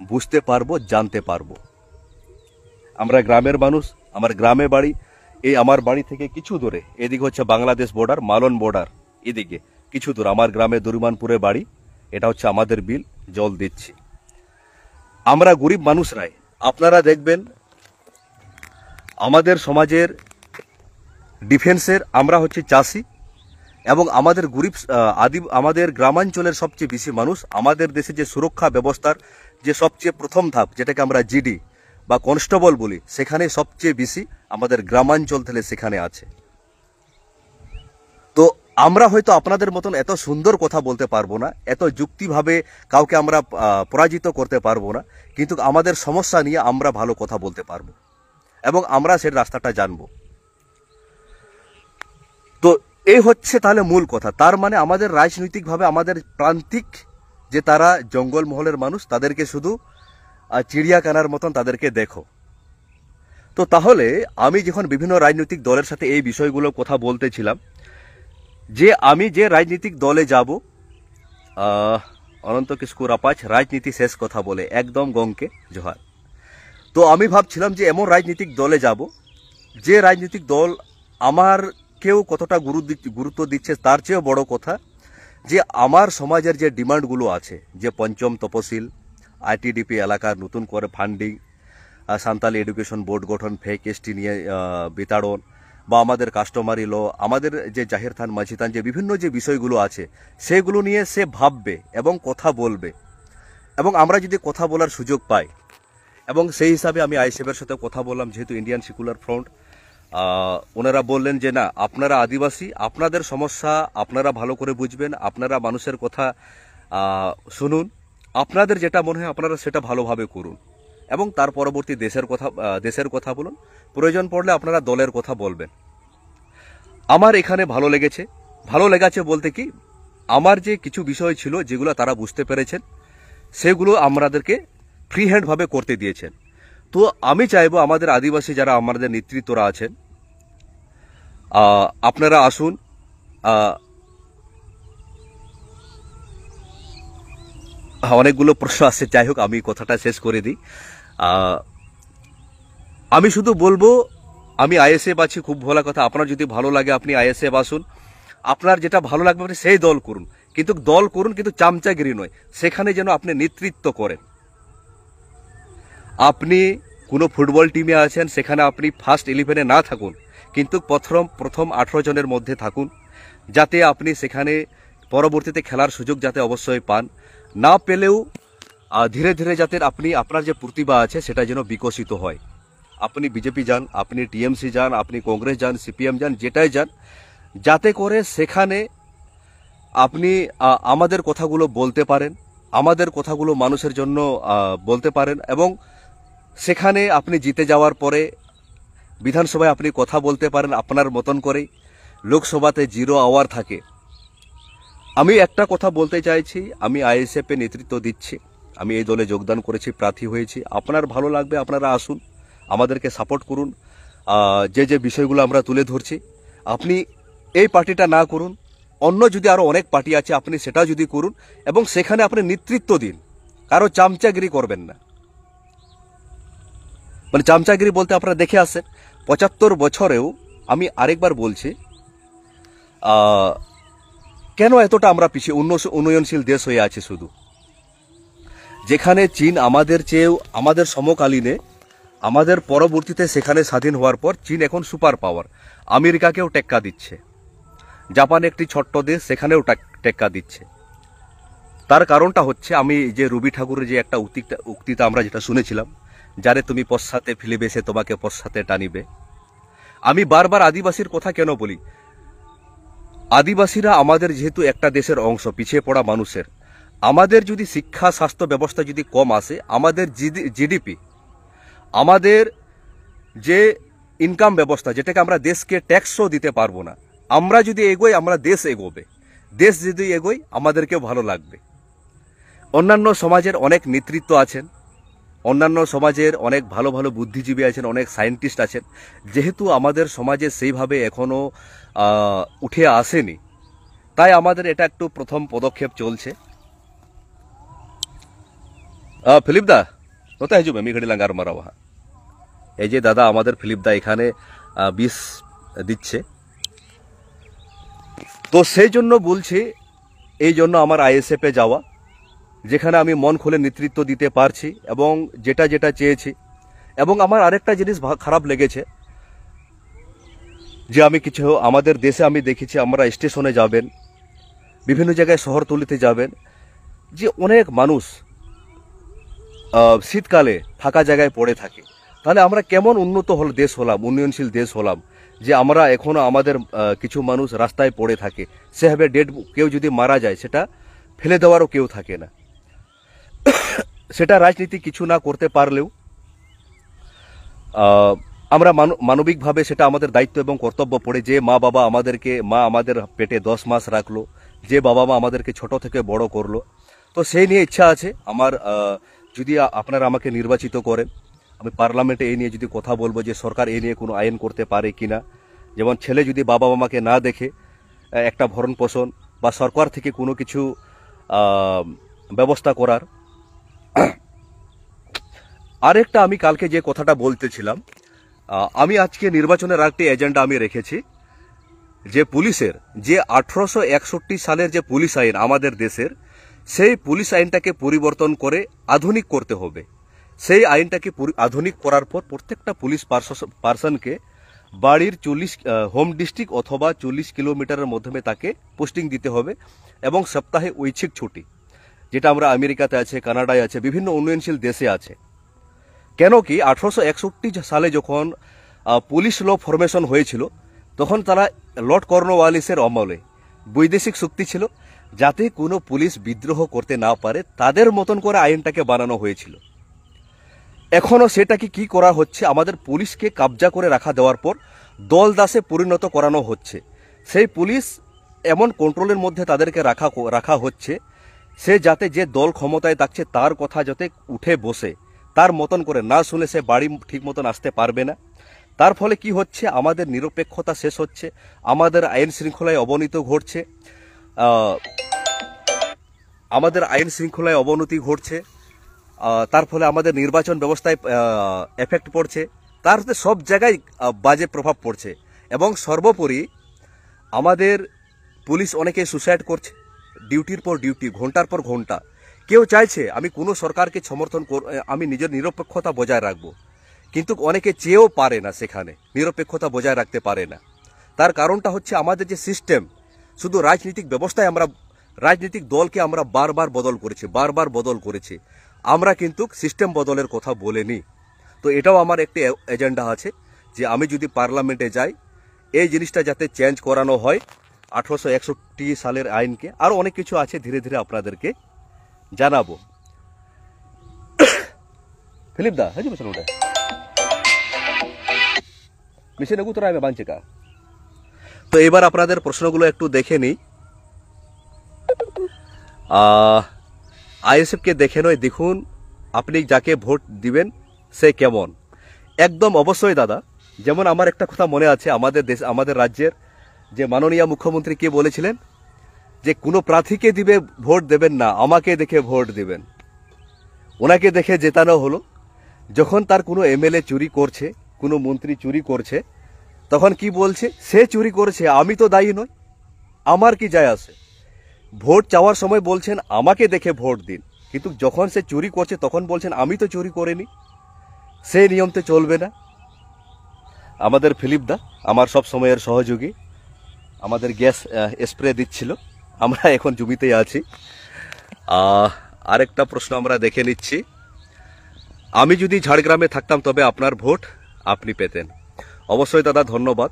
বুঝতে পারবো, জানতে পারবো। আমরা গ্রামের মানুষ, আমার গ্রামে বাড়ি। এই আমার বাড়ি থেকে কিছু দূরে, এদিকে হচ্ছে বাংলাদেশ বর্ডার, মালন বর্ডার, এদিকে কিছু দূর আমার গ্রামে দরুমানপুরে বাড়ি। এটা হচ্ছে আমাদের বিল, জল দিচ্ছি। আমরা গরিব মানুষরাই, আপনারা দেখবেন আমাদের সমাজের ডিফেন্সের আমরা হচ্ছে চাষি, এবং আমাদের গরিব আমাদের গ্রামাঞ্চলের সবচেয়ে বেশি মানুষ, আমাদের দেশে যে সুরক্ষা ব্যবস্থার যে সবচেয়ে প্রথম ধাপ, যেটাকে আমরা জিডি বা কনস্টেবল বলি, সেখানে সবচেয়ে বেশি আমাদের গ্রামাঞ্চল থেকে সেখানে আছে। তো আমরা হয়তো আপনাদের মতন এত সুন্দর কথা বলতে পারবো না, এত যুক্তিভাবে কাউকে আমরা পরাজিত করতে পারবো না, কিন্তু আমাদের সমস্যা নিয়ে আমরা ভালো কথা বলতে পারবো, এবং আমরা সেই রাস্তাটা জানবো। তো এই হচ্ছে তাহলে মূল কথা। তার মানে আমাদের রাজনৈতিকভাবে আমাদের প্রান্তিক যে তারা জঙ্গলমহলের মানুষ, তাদেরকে শুধু চিড়িয়াখানার মতন তাদেরকে দেখো। তো তাহলে আমি যখন বিভিন্ন রাজনৈতিক দলের সাথে এই বিষয়গুলো কথা বলতেছিলাম, যে আমি যে রাজনৈতিক দলে যাব, অনন্ত কিস্কুর আপাচ রাজনীতি শেষ কথা বলে, একদম গংকে জোহার। তো আমি ভাবছিলাম যে এমন রাজনৈতিক দলে যাব যে রাজনৈতিক দল আমার কেউ কতটা গুরুত্ব দিচ্ছে, তার চেয়েও বড় কথা যে আমার সমাজের যে ডিমান্ডগুলো আছে, যে পঞ্চম তপশিল, আইটিডিপি এলাকার নতুন করে ফান্ডিং, সান্তালি এডুকেশন বোর্ড গঠন, ফেক এসটি নিয়ে বিতাড়ন, বা আমাদের কাস্টমারি ল, আমাদের যে জাহির থান মাঝি থান, যে বিভিন্ন যে বিষয়গুলো আছে সেগুলো নিয়ে সে ভাববে এবং কথা বলবে। এবং আমরা যদি কথা বলার সুযোগ পাই, এবং সেই হিসাবে আমি আইএসএফের সাথে কথা বললাম, যেহেতু ইন্ডিয়ান সেকুলার ফ্রন্ট, ওনারা বললেন যে না, আপনারা আদিবাসী, আপনাদের সমস্যা আপনারা ভালো করে বুঝবেন, আপনারা মানুষের কথা শুনুন, আপনাদের যেটা মনে হয় আপনারা সেটা ভালোভাবে করুন, এবং তার পরবর্তী দেশের কথা বলুন, প্রয়োজন পড়লে আপনারা দলের কথা বলবেন। আমার এখানে ভালো লেগেছে বলতে কি, আমার যে কিছু বিষয় ছিল যেগুলো তারা বুঝতে পেরেছেন, সেগুলো আমাদেরকে ফ্রি হ্যান্ডভাবে করতে দিয়েছেন। তো আমি চাইবো আমাদের আদিবাসী যারা আমাদের নেতৃত্বরা আছেন, আপনারা আসুন। অনেকগুলো প্রশ্ন আসছে, যাই হোক আমি কথাটা শেষ করে দিই। আমি শুধু বলবো, আমি আইএসএফ আছি, খুব ভালো কথা। আপনার যদি ভালো লাগে আপনি আইএসএফ আসুন, আপনার যেটা ভালো লাগবে আপনি সেই দল করুন, কিন্তু চামচাগিরি নয়। সেখানে যেন আপনি নেতৃত্ব করেন। আপনি কোনো ফুটবল টিমে আছেন, সেখানে আপনি ফার্স্ট 11-এ না থাকুন, কিন্তু প্রথম 18 জনের মধ্যে থাকুন, যাতে আপনি সেখানে পরবর্তীতে খেলার সুযোগ যাতে অবশ্যই পান। না পেলেও ধীরে ধীরে যাতে আপনার যে প্রতিভা আছে সেটা যেন বিকশিত হয়। আপনি বিজেপি যান, আপনি টিএমসি যান, আপনি কংগ্রেস যান, সিপিএম যান, যেটাই যান, যাতে করে সেখানে আপনি আমাদের কথাগুলো বলতে পারেন, আমাদের কথাগুলো মানুষের জন্য বলতে পারেন, এবং সেখানে আপনি জিতে যাওয়ার পরে বিধানসভায় আপনি কথা বলতে পারেন আপনার মতন করেই। লোকসভাতে 0 আওয়ার থাকে। আমি একটা কথা বলতে চাইছি, আমি আইএসএফ এ নেতৃত্ব দিচ্ছি, আমি এই দলে যোগদান করেছি, প্রার্থী হয়েছি। আপনার ভালো লাগবে, আপনারা আসুন, আমাদেরকে সাপোর্ট করুন। যে যে বিষয়গুলো আমরা তুলে ধরছি, আপনি এই পার্টিটা না করুন, অন্য যদি আরো অনেক পার্টি আছে আপনি সেটা যদি করুন, এবং সেখানে আপনি নেতৃত্ব দিন, কারো চামচাগিরি করবেন না। মানে চামচাগিরি বলতে আপনারা দেখে আসেন 75 বছরেও, আমি আরেকবার বলছি, কেন এতটা আমরা পিছিয়ে উন্নয়নশীল দেশ হয়ে আছে শুধু, যেখানে চীন আমাদের চেয়েও, আমাদের সমকালীনে, আমাদের পরবর্তীতে সেখানে স্বাধীন হওয়ার পর চীন এখন সুপার পাওয়ার, আমেরিকাকেও টেক্কা দিচ্ছে, জাপান একটি ছোট্ট দেশ, সেখানেও টেক্কা দিচ্ছে। তার কারণটা হচ্ছে, আমি যে রবি ঠাকুরের যে একটা উক্তিটা আমরা যেটা শুনেছিলাম, যারে তুমি পশ্চাতে ফেলিবে সে তোমাকে পশ্চাতে টানিবে। আমি বারবার আদিবাসীর কথা কেন বলি? আদিবাসীরা আমাদের যেহেতু একটা দেশের অংশ, পিছিয়ে পড়া মানুষের, আমাদের যদি শিক্ষা স্বাস্থ্য ব্যবস্থা যদি কম আসে, আমাদের জিডিপি, আমাদের যে ইনকাম ব্যবস্থা, যেটাকে আমরা দেশকে ট্যাক্সও দিতে পারবো না, আমরা যদি এগোই, আমরা দেশ এগোবে, দেশ যদি এগোই আমাদেরকেও ভালো লাগবে। অন্যান্য সমাজের অনেক নেতৃত্ব আছেন, অন্যান্য সমাজের অনেক ভালো ভালো বুদ্ধিজীবী আছেন, অনেক সায়েন্টিস্ট আছেন, যেহেতু আমাদের সমাজে সেইভাবে এখনো উঠে আসেনি, তাই আমাদের এটা একটু প্রথম পদক্ষেপ চলছে। ফিলিপ দা কোথায় হিজুবে আমি ঘড়ি লাঙ্গার মারাওয়া, এই যে দাদা আমাদের ফিলিপ দা এখানে বিষ দিচ্ছে, তো সেই জন্য বলছি, এই জন্য আমার আইএসএফ এ যাওয়া, যেখানে আমি মন খুলে নেতৃত্ব দিতে পারছি এবং যেটা যেটা চেয়েছি। এবং আমার আরেকটা জিনিস খারাপ লেগেছে, যে আমি কিছু আমাদের দেশে আমি দেখেছি, আমরা স্টেশনে যাবেন, বিভিন্ন জায়গায় শহরতলিতে যাবেন, যে অনেক মানুষ শীতকালে ফাঁকা জায়গায় পড়ে থাকে। তাহলে আমরা কেমন উন্নত দেশ হলাম, উন্নয়নশীল দেশ হলাম, যে আমরা এখনো আমাদের কিছু মানুষ রাস্তায় পড়ে থাকে, সেভাবে ডেড, কেউ যদি মারা যায় সেটা ফেলে দেওয়ারও কেউ থাকে না। সেটা রাজনীতি কিছু না করতে পারলেও আমরা মানবিকভাবে সেটা আমাদের দায়িত্ব এবং কর্তব্য পড়ে, যে মা বাবা আমাদেরকে, মা আমাদের পেটে 10 মাস রাখলো, যে বাবা মা আমাদেরকে ছোট থেকে বড় করলো, তো সেই নিয়ে ইচ্ছা আছে আমার। যদি আপনারা আমাকে নির্বাচিত করেন, আমি পার্লামেন্টে এই নিয়ে যদি কথা বলবো, যে সরকার এই নিয়ে কোনো আইন করতে পারে কিনা, যেমন ছেলে যদি বাবা মামাকে না দেখে একটা ভরণ পোষণ বা সরকার থেকে কোনো কিছু ব্যবস্থা করার। আরেকটা আমি কালকে যে কথাটা বলতেছিলাম, আমি আজকে নির্বাচনের আরেকটি এজেন্ডা আমি রেখেছি, যে পুলিশের যে 1861 সালের যে পুলিশ আইন আমাদের দেশের, সেই পুলিশ আইনটাকে পরিবর্তন করে আধুনিক করতে হবে। সেই আইনটাকে আধুনিক করার পর প্রত্যেকটা পুলিশ পার্সনকে বাড়ির 40 হোম ডিস্ট্রিক্ট অথবা 40 কিলোমিটারের মাধ্যমে তাকে পোস্টিং দিতে হবে, এবং সপ্তাহে ঐচ্ছিক ছুটি, যেটা আমরা আমেরিকাতে আছে, কানাডায় আছে, বিভিন্ন উন্নয়নশীল দেশে আছে। কেন কি 1861 সালে যখন পুলিশ ল ফরমেশন হয়েছিল, তখন তারা লর্ড কর্নওয়ালিসের আমলে বৈদেশিক শক্তি ছিল, যাতে কোনো পুলিশ বিদ্রোহ করতে না পারে, তাদের মতন করে আইনটাকে বানানো হয়েছিল। এখনো সেটাকে কি করা হচ্ছে, আমাদের পুলিশকে কবজা করে রাখা দেওয়ার পর দল দাসে পরিণত করানো হচ্ছে। সেই পুলিশ এমন কন্ট্রোলের মধ্যে তাদেরকে রাখা হচ্ছে, সে যাতে যে দল ক্ষমতায় থাকছে তার কথা যাতে উঠে বসে তার মতন করে না শুনে সে বাড়ি ঠিক মতন আসতে পারবে না। তার ফলে কি হচ্ছে, আমাদের নিরপেক্ষতা শেষ হচ্ছে, আমাদের আইন শৃঙ্খলায় অবনতি ঘটছে, অবনতি ঘটছে। তার ফলে আমাদের নির্বাচন ব্যবস্থায় এফেক্ট পড়ছে, তার সব জায়গায় বাজে প্রভাব পড়ছে। এবং সর্বোপরি আমাদের পুলিশ অনেকে সুসাইড করছে, ডিউটির পর ডিউটি, ঘন্টার পর ঘন্টা। কেউ চাইছে আমি কোনো সরকারকে সমর্থন আমি নিজের নিরপেক্ষতা বজায় রাখবো, কিন্তু অনেকে চেয়েও পারে না, সেখানে নিরপেক্ষতা বজায় রাখতে পারে না। তার কারণটা হচ্ছে আমাদের যে সিস্টেম, শুধু রাজনৈতিক ব্যবস্থায় আমরা রাজনৈতিক দলকে আমরা বারবার বদল করেছি, আমরা কিন্তু সিস্টেম বদলের কথা বলিনি। তো এটাও আমার একটি এজেন্ডা আছে, যে আমি যদি পার্লামেন্টে যাই, এই জিনিসটা যাতে চেঞ্জ করানো হয়, 1861 সালের আইনকে, আরও অনেক কিছু আছে, ধীরে ধীরে আপনাদেরকে জানাবো। ফিলিপ দা হ্যাঁ বসুন, ওটা মিশে নেবো তোরা বাঞ্চে কা। তো এবার আপনাদের প্রশ্নগুলো একটু দেখে নিই। আইএসএফকে দেখে নয়, দেখুন আপনি যাকে ভোট দিবেন সে কেমন। একদম অবশ্যই দাদা, যেমন আমার একটা কথা মনে আছে, আমাদের দেশ, আমাদের রাজ্যের যে মাননীয় মুখ্যমন্ত্রী কে বলেছিলেন যে কোনো প্রার্থীকে দিবে ভোট দেবেন না, আমাকে দেখে ভোট দিবেন। ওনাকে দেখে জেতানো হলো। যখন তার কোনো এমএলএ চুরি করছে, কোনো মন্ত্রী চুরি করছে, তখন কি বলছে, সে চুরি করেছে, আমি তো দায়ী নই, আমার কি যায় আসে। ভোট চাওয়ার সময় বলছেন আমাকে দেখে ভোট দিন, কিন্তু যখন সে চুরি করছে তখন বলছেন আমি তো চুরি করিনি। সেই নিয়মতে চলবে না। আমাদের ফিলিপ দা আমার সব সময়ের সহযোগী, আমাদের গ্যাস স্প্রে দিচ্ছিল, আমরা এখন জমিতেই আছি। আরেকটা প্রশ্ন আমরা দেখে নিচ্ছি। আমি যদি ঝাড়গ্রামে থাকতাম তবে আপনার ভোট আপনি পেতেন। অবশ্যই দাদা ধন্যবাদ।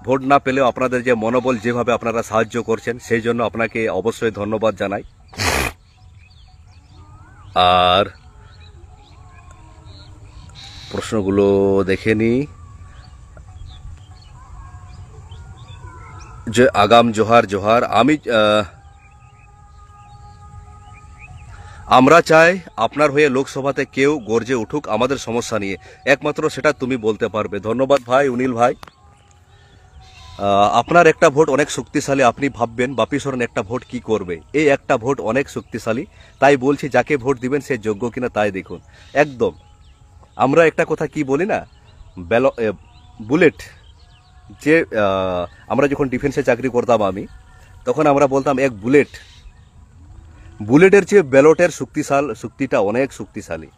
ভোট না পেলেও আপনাদের যে মনোবল, যেভাবে আপনারা সাহায্য করছেন, সেই জন্য আপনাকে অবশ্যই ধন্যবাদ জানাই। আর প্রশ্নগুলো দেখে নিই। যে আগাম জোহার জোহার। আমরা চাই আপনার হয়ে লোকসভাতে কেউ গর্জে উঠুক আমাদের সমস্যা নিয়ে, একমাত্র সেটা তুমি বলতে পারবে। ধন্যবাদ ভাই অনিল ভাই। আপনার একটা ভোট অনেক শক্তিশালী। আপনি ভাববেন বাপি সোরেন একটা ভোট কি করবে, এই একটা ভোট অনেক শক্তিশালী। তাই বলছি যাকে ভোট দিবেন সে যোগ্য কিনা তাই দেখুন। একদম আমরা একটা কথা কি বলি না, বুলেট, যে আমরা যখন ডিফেন্সে চাকরি করতাম আমি, তখন আমরা বলতাম এক বুলেটের চেয়ে ব্যালটের শক্তিটা অনেক শক্তিশালী।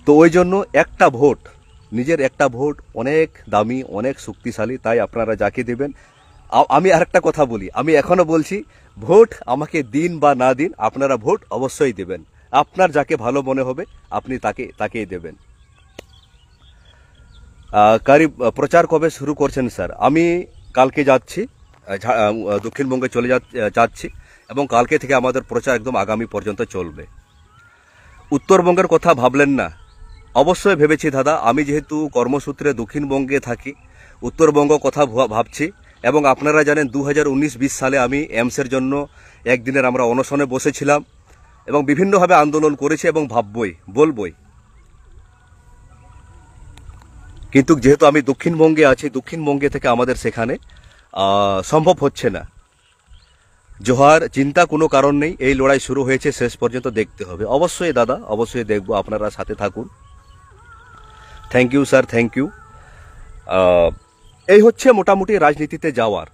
তো ওই জন্য একটা ভোট, নিজের একটা ভোট অনেক দামি, অনেক শক্তিশালী। তাই আপনারা যাকে দেবেন, আমি আরেকটা কথা বলি, আমি এখনো বলছি, ভোট আমাকে দিন বা না দিন, আপনারা ভোট অবশ্যই দেবেন। আপনার যাকে ভালো মনে হবে আপনি তাকেই দেবেন। প্রচার কবে শুরু করছেন স্যার? আমি কালকে যাচ্ছি, দক্ষিণবঙ্গে চলে যাচ্ছি, এবং কালকে থেকে আমাদের প্রচার একদম আগামী পর্যন্ত চলবে। উত্তরবঙ্গের কথা ভাবলেন না? অবশ্যই ভেবেছি দাদা। আমি যেহেতু কর্মসূত্রে দক্ষিণবঙ্গে থাকি, উত্তরবঙ্গ কথা ভাবছি। এবং আপনারা জানেন 2019-20 সালে আমি এমসের জন্য একদিনের আমরা অনশনে বসেছিলাম এবং বিভিন্নভাবে আন্দোলন করেছি এবং বলবই। কিন্তু যেহেতু আমি দক্ষিণবঙ্গে আছি, দক্ষিণবঙ্গে থেকে আমাদের সেখানে সম্ভব হচ্ছে না। জোহার, চিন্তা কোনো কারণ নেই, এই লড়াই শুরু হয়েছে, শেষ পর্যন্ত দেখতে হবে। অবশ্যই দাদা, অবশ্যই দেখব, আপনারা সাথে থাকুন। Thank you sir, thank you. এই হচ্ছে মোটামুটি রাজনীতিতে যাওয়ার।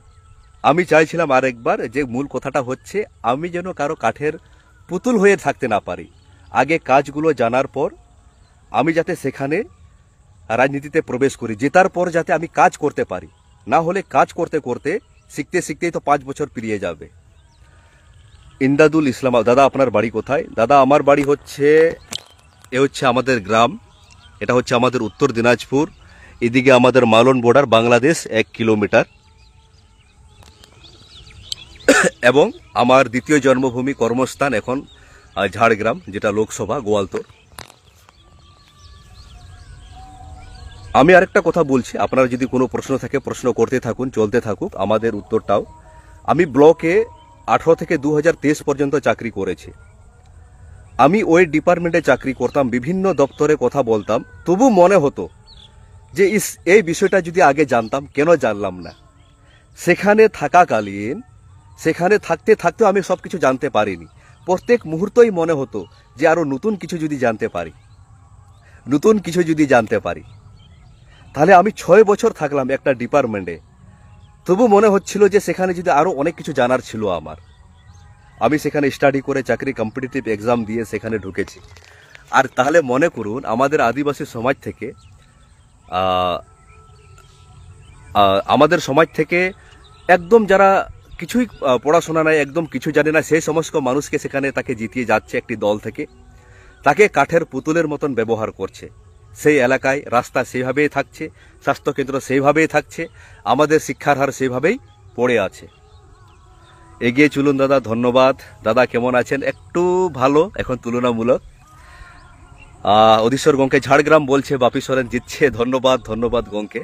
আমি চাইছিলাম আরেকবার, যে মূল কথাটা হচ্ছে আমি যেন কারো কাঠের পুতুল হয়ে থাকতে না পারি। আগে কাজগুলো জানার পর আমি যাতে সেখানে রাজনীতিতে প্রবেশ করি, জেতার পর যাতে আমি কাজ করতে পারি। না হলে কাজ করতে করতে শিখতেই তো 5 বছর পেরিয়ে যাবে। ইমদাদুল ইসলাম, দাদা আপনার বাড়ি কোথায়? দাদা আমার বাড়ি হচ্ছে, হচ্ছে আমাদের গ্রাম, এটা হচ্ছে আমাদের উত্তর দিনাজপুর। এদিকে আমাদের মালন বর্ডার, বাংলাদেশ 1 কিলোমিটার। এবং আমার দ্বিতীয় জন্মভূমি, কর্মস্থান এখন ঝাড়গ্রাম, যেটা লোকসভা, গোয়ালতোড়। আমি আরেকটা কথা বলছি, আপনারা যদি কোনো প্রশ্ন থাকে প্রশ্ন করতে থাকুন, চলতে থাকুক আমাদের উত্তরটাও। আমি ব্লকে 18 থেকে 2023 পর্যন্ত চাকরি করেছি। আমি ওই ডিপার্টমেন্টে চাকরি করতাম, বিভিন্ন দপ্তরে কথা বলতাম। তবু মনে হতো যে এই বিষয়টা যদি আগে জানতাম, কেন জানলাম না। সেখানে থাকাকালীন, সেখানে থাকতে থাকতেও আমি সব কিছু জানতে পারিনি। প্রত্যেক মুহূর্তই মনে হতো যে আরও নতুন কিছু যদি জানতে পারি, তাহলে আমি 6 বছর থাকলাম একটা ডিপার্টমেন্টে। তবু মনে হচ্ছিল যে সেখানে যদি আরও অনেক কিছু জানার ছিল আমার। আমি সেখানে স্টাডি করে চাকরি, কম্পিটিটিভ এক্সাম দিয়ে সেখানে ঢুকেছি। আর তাহলে মনে করুন, আমাদের আদিবাসী সমাজ থেকে একদম যারা কিছুই পড়াশোনা নাই, একদম কিছু জানে না, সেই সমস্ত মানুষকে সেখানে তাকে জিতিয়ে যাচ্ছে একটি দল থেকে, তাকে কাঠের পুতুলের মতন ব্যবহার করছে। সেই এলাকায় রাস্তা সেইভাবেই থাকছে, স্বাস্থ্যকেন্দ্র সেইভাবেই থাকছে, আমাদের শিক্ষার হার সেইভাবেই পড়ে আছে। এগিয়ে চলুন দাদা। ধন্যবাদ দাদা। কেমন আছেন? একটু ভালো এখন তুলনামূলক। অধীশ্বর গঙ্কে ঝাড়গ্রাম বলছে বাপি সোরেন জিতছে। ধন্যবাদ ধন্যবাদ গঙ্কে।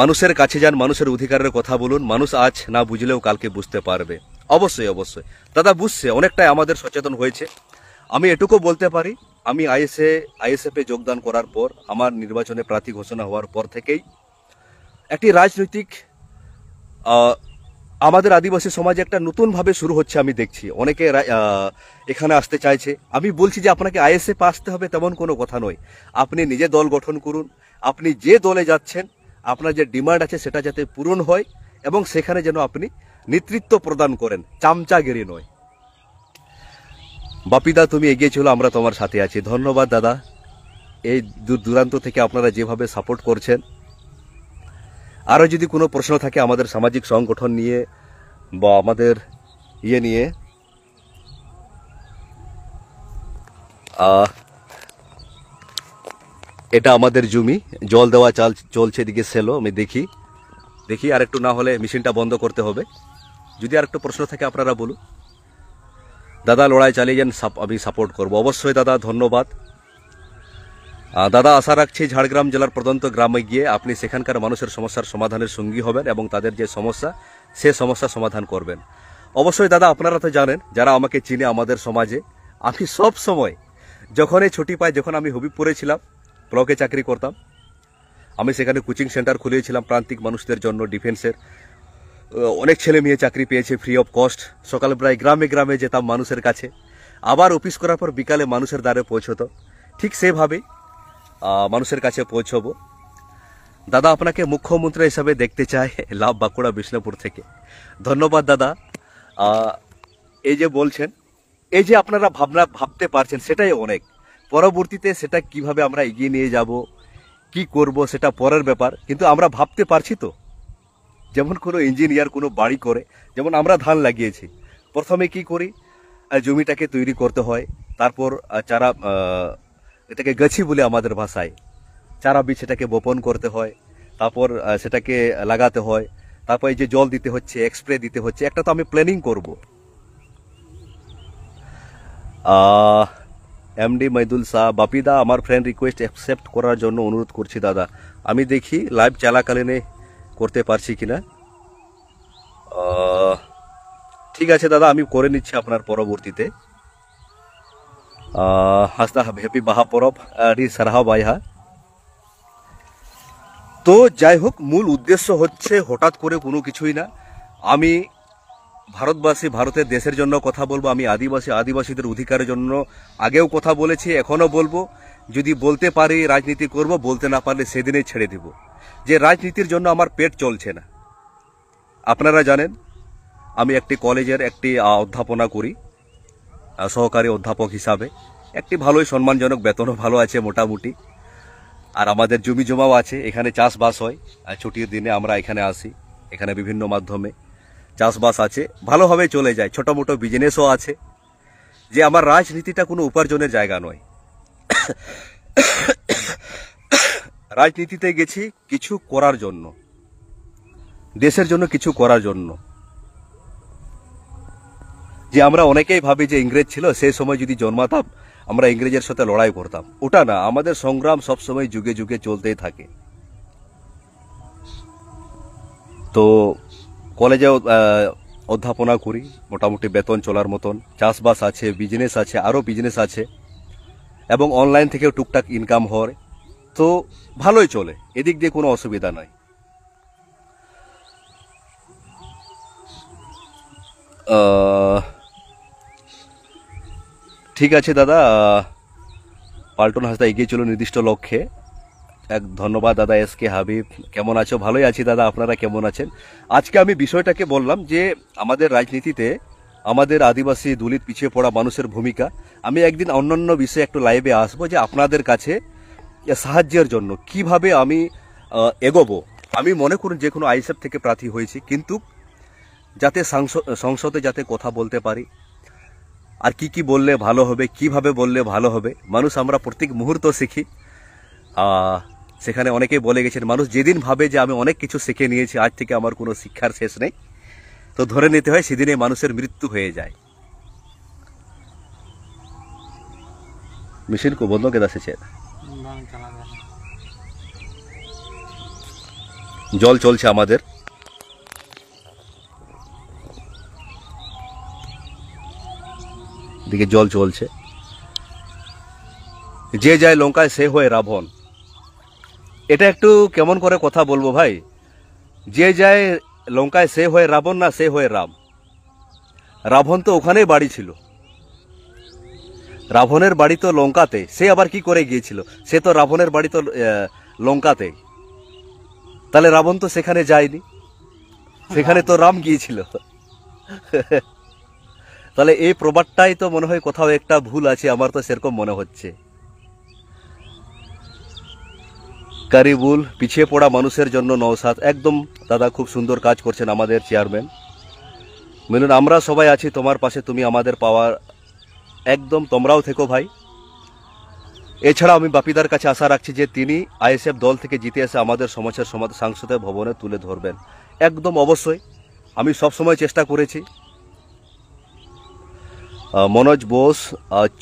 মানুষের কাছে যান, মানুষের অধিকারের কথা বলুন। মানুষ আজ না বুঝলেও কালকে বুঝতে পারবে। অবশ্যই অবশ্যই দাদা বুঝছে, অনেকটাই আমাদের সচেতন হয়েছে। আমি এটুকু বলতে পারি, আমি আইএসএফে যোগদান করার পর, আমার নির্বাচনে প্রার্থী ঘোষণা হওয়ার পর থেকেই একটি রাজনৈতিক আমাদের আদিবাসী সমাজে একটা নতুনভাবে শুরু হচ্ছে। আমি দেখছি অনেকে এখানে আসতে চাইছে। আমি বলছি যে আপনাকে আইএসএফ আসতে হবে তেমন কোনো কথা নয়। আপনি নিজে দল গঠন করুন। আপনি যে দলে যাচ্ছেন, আপনার যে ডিমান্ড আছে সেটা যাতে পূরণ হয় এবং সেখানে যেন আপনি নেতৃত্ব প্রদান করেন, চামচাগিরি নয়। বাপিদা তুমি এগিয়ে চলো, আমরা তোমার সাথে আছি। ধন্যবাদ দাদা। এই দূর দূরান্ত থেকে আপনারা যেভাবে সাপোর্ট করছেন। আরও যদি কোনো প্রশ্ন থাকে আমাদের সামাজিক সংগঠন নিয়ে বা আমাদের নিয়ে, এটা আমাদের জমি, জল দেওয়া চলছে, এদিকে সেলো। আমি দেখি আর একটু, না হলে মেশিনটা বন্ধ করতে হবে। যদি আর একটু প্রশ্ন থাকে আপনারা বলুন। দাদা লড়াই চালিয়ে যান, আমি সাপোর্ট করব অবশ্যই দাদা। ধন্যবাদ দাদা। আশা রাখছি ঝাড়গ্রাম জেলার প্রত্যন্ত গ্রামে গিয়ে আপনি সেখানকার মানুষের সমস্যার সমাধানের সঙ্গী হবেন এবং তাদের যে সমস্যা সে সমস্যা সমাধান করবেন। অবশ্যই দাদা আপনারা তো জানেন, যারা আমাকে চিনে আমাদের সমাজে, আমি সব সময় যখনই ছুটি পাই, যখন আমি হবিবপুরে ছিলাম, ব্লকে চাকরি করতাম, আমি সেখানে কোচিং সেন্টার খুলিয়েছিলাম প্রান্তিক মানুষদের জন্য, ডিফেন্সের। অনেক ছেলে মেয়ে চাকরি পেয়েছে ফ্রি অফ কস্ট। সকালে প্রায় গ্রামে গ্রামে যেতাম মানুষের কাছে, আবার অফিস করার পর বিকালে মানুষের দ্বারে পৌঁছতো। ঠিক সেভাবেই মানুষের কাছে পৌঁছবো। দাদা আপনাকে মুখ্যমন্ত্রী হিসাবে দেখতে চাই, লাভ বাঁকুড়া বিষ্ণুপুর থেকে। ধন্যবাদ দাদা। এই যে বলছেন, এই যে আপনারা ভাবতে পারছেন, সেটাই অনেক। পরবর্তীতে সেটা কিভাবে আমরা এগিয়ে নিয়ে যাব, কি করব, সেটা পরের ব্যাপার। কিন্তু আমরা ভাবতে পারছি তো। যেমন কোনো ইঞ্জিনিয়ার কোনো বাড়ি করে, যেমন আমরা ধান লাগিয়েছি, প্রথমে কি করি, জমিটাকে তৈরি করতে হয়, তারপর চারা, এটাকে গাছি বলে আমাদের ভাষায়, চারা বীজ সেটাকে বপন করতে হয়, তারপর সেটাকে লাগাতে হয়, তারপর এই যে জল দিতে হচ্ছে, স্প্রে দিতে হচ্ছে, একটা তো আমি প্ল্যানিং করব। এমডি মৈদুল শাহ, বাপিদা আমার ফ্রেন্ড রিকোয়েস্ট অ্যাকসেপ্ট করার জন্য অনুরোধ করছি দাদা। আমি দেখি লাইভ চলাকালীনে করতে পারছি কিনা। ঠিক আছে দাদা, আমি করে নিচ্ছি আপনার পরবর্তীতে। হাসদা হ্যাপি বাহা পরব রি সারহা বাইহা। তো যাই হোক, মূল উদ্দেশ্য হচ্ছে হঠাৎ করে কোনো কিছুই না। আমি ভারতবাসী, ভারতের দেশের জন্য কথা বলবো। আমি আদিবাসীদের অধিকারের জন্য আগেও কথা বলেছি, এখনও বলবো। যদি বলতে পারি রাজনীতি করব, বলতে না পারলে সেদিনেই ছেড়ে দিব। যে রাজনীতির জন্য আমার পেট চলছে না। আপনারা জানেন আমি একটি কলেজের অধ্যাপনা করি, সহকারী অধ্যাপক হিসাবে। একটি ভালোই সম্মানজনক বেতনও ভালো আছে মোটামুটি। আর আমাদের জমি জমাও আছে, এখানে চাষবাস হয়। ছুটির দিনে আমরা এখানে আসি, এখানে বিভিন্ন মাধ্যমে চাষবাস আছে, ভালোভাবে চলে যায়। ছোট মোটো বিজনেসও আছে। যে আমার রাজনীতিটা কোনো উপার্জনের জায়গা নয়। রাজনীতিতে গেছি কিছু করার জন্য, দেশের জন্য কিছু করার জন্য। যে আমরা অনেকেই ভাবি যে ইংরেজ ছিল, সেই সময় যদি জন্মাতাম আমরা ইংরেজের সাথে লড়াই করতাম। ওটা না, আমাদের সংগ্রাম সবসময় যুগে যুগে চলতেই থাকে। তো কলেজে অধ্যাপনা করি, মোটামুটি বেতন চলার মতন। চাষবাস আছে, বিজনেস আছে, আরও বিজনেস আছে, এবং অনলাইন থেকেও টুকটাক ইনকাম হয়। তো ভালোই চলে, এদিক দিয়ে কোনো অসুবিধা নাই। ঠিক আছে দাদা। পাল্টন হাসদা এগিয়ে চলো নির্দিষ্ট লক্ষ্যে। ধন্যবাদ দাদা। এসকে হাবিব, কেমন আছো? ভালোই আছি দাদা, আপনারা কেমন আছেন? আজকে আমি বিষয়টাকে বললাম যে আমাদের রাজনীতিতে আমাদের আদিবাসী দলিত পিছিয়ে পড়া মানুষের ভূমিকা। আমি একদিন অন্যান্য বিষয়ে একটু লাইভে আসবো, যে আপনাদের কাছে সাহায্যের জন্য কিভাবে আমি এগোবো। আমি মনে করুন যে কোনো আইএসএফ থেকে প্রার্থী হয়েছি, কিন্তু যাতে সংসদে যাতে কথা বলতে পারি, আর কি বললে ভালো হবে, কিভাবে বললে ভালো হবে। মানুষ আমরা প্রত্যেক মুহূর্ত শিখি। সেখানে অনেকেই বলে গেছেন, মানুষ যেদিন ভাবে যে আমি অনেক কিছু শিখে নিয়েছি, আজ থেকে আমার কোনো শিক্ষার শেষ নেই, তো ধরে নিতে হয় সেদিনে মানুষের মৃত্যু হয়ে যায়। মেশিন কো বন্ধ কেদা সেছে, জল চলছে আমাদের। দিকে জল চলছে। যে যায় লঙ্কায় সে হয়ে রাবণ, এটা একটু কেমন করে কথা বলবো ভাই? যে যায় লঙ্কায় সে হয়ে রাবণ না সে হয়ে রাম? রাবণ তো ওখানেই বাড়ি ছিল, রাবণের বাড়ি তো লঙ্কাতে, সে আবার কি করে গিয়েছিল? সে তো রাবণের বাড়ি তো লঙ্কাতে, তাহলে রাবণ তো সেখানে যায়নি, সেখানে তো রাম গিয়েছিল। তাহলে এই প্রবাদটাই তো মনে হয় কোথাও একটা ভুল আছে, আমার তো সেরকম মনে হচ্ছে। কারিবুল, পিছিয়ে পড়া মানুষের জন্য নওশাদ, একদম দাদা খুব সুন্দর কাজ করছেন আমাদের চেয়ারম্যান। মিলুন, আমরা সবাই আছি তোমার পাশে, তুমি আমাদের পাওয়ার, একদম তোমরাও থেকো ভাই। এছাড়া আমি বাপিদার কাছে আশা রাখছি যে তিনি আইএসএফ দল থেকে জিতে এসে আমাদের সমস্যার সমাধান সংসদে ভবনে তুলে ধরবেন, একদম অবশ্যই। আমি সবসময় চেষ্টা করেছি। মনোজ বোস,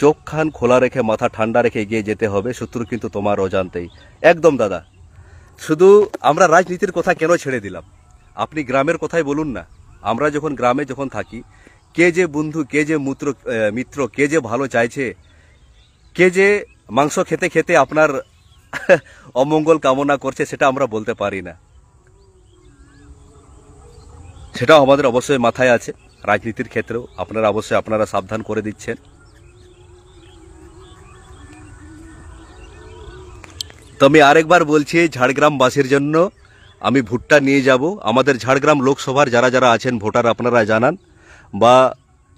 চোখ খান খোলা রেখে মাথা ঠান্ডা রেখে এগিয়ে যেতে হবে, শত্রু কিন্তু তোমার অজান্তেই। একদম দাদা, শুধু আমরা রাজনীতির কথা কেন ছেড়ে দিলাম? আপনি গ্রামের কথাই বলুন না। আমরা যখন গ্রামে যখন থাকি, কে যে বন্ধু, কে যে মিত্র, কে যে ভালো চাইছে, কে যে মাংস খেতে খেতে আপনার অমঙ্গল কামনা করছে, সেটা আমরা বলতে পারি না। সেটাও আমাদের অবশ্যই মাথায় আছে। রাজনীতির ক্ষেত্রেও আপনারা অবশ্যই আপনারা সাবধান করে দিচ্ছেন। তো আমি আরেকবার বলছি, ঝাড়গ্রামবাসীর জন্য আমি ভুট্টা নিয়ে যাব। আমাদের ঝাড়গ্রাম লোকসভার যারা যারা আছেন ভোটার, আপনারা জানান। বা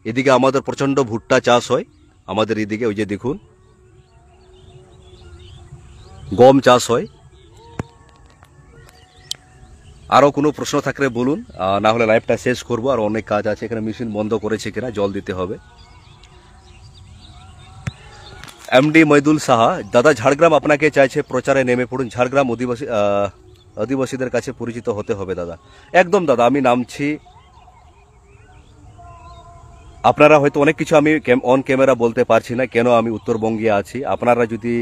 এদিকে আমাদের প্রচণ্ড ভুট্টা চাষ হয়, আমাদের এদিকে ওই যে দেখুন গম চাষ হয়। আরও কোনো প্রশ্ন থাকলে বলুন, না হলে লাইভটা শেষ করবো, আর অনেক কাজ আছে। এখানে মেশিন বন্ধ করেছে কিনা, জল দিতে হবে। এমডি মৈদুল সাহা, দাদা ঝাড়গ্রাম আপনাকে চাইছে, প্রচারে নেমে পড়ুন। ঝাড়গ্রাম আদিবাসীদের কাছে পরিচিত হতে হবে দাদা। একদম দাদা, আমি নামছি। আপনারা হয়তো অনেক কিছু আমি অন ক্যামেরা বলতে পারছি না, কেন আমি উত্তরবঙ্গে আছি। আপনারা যদি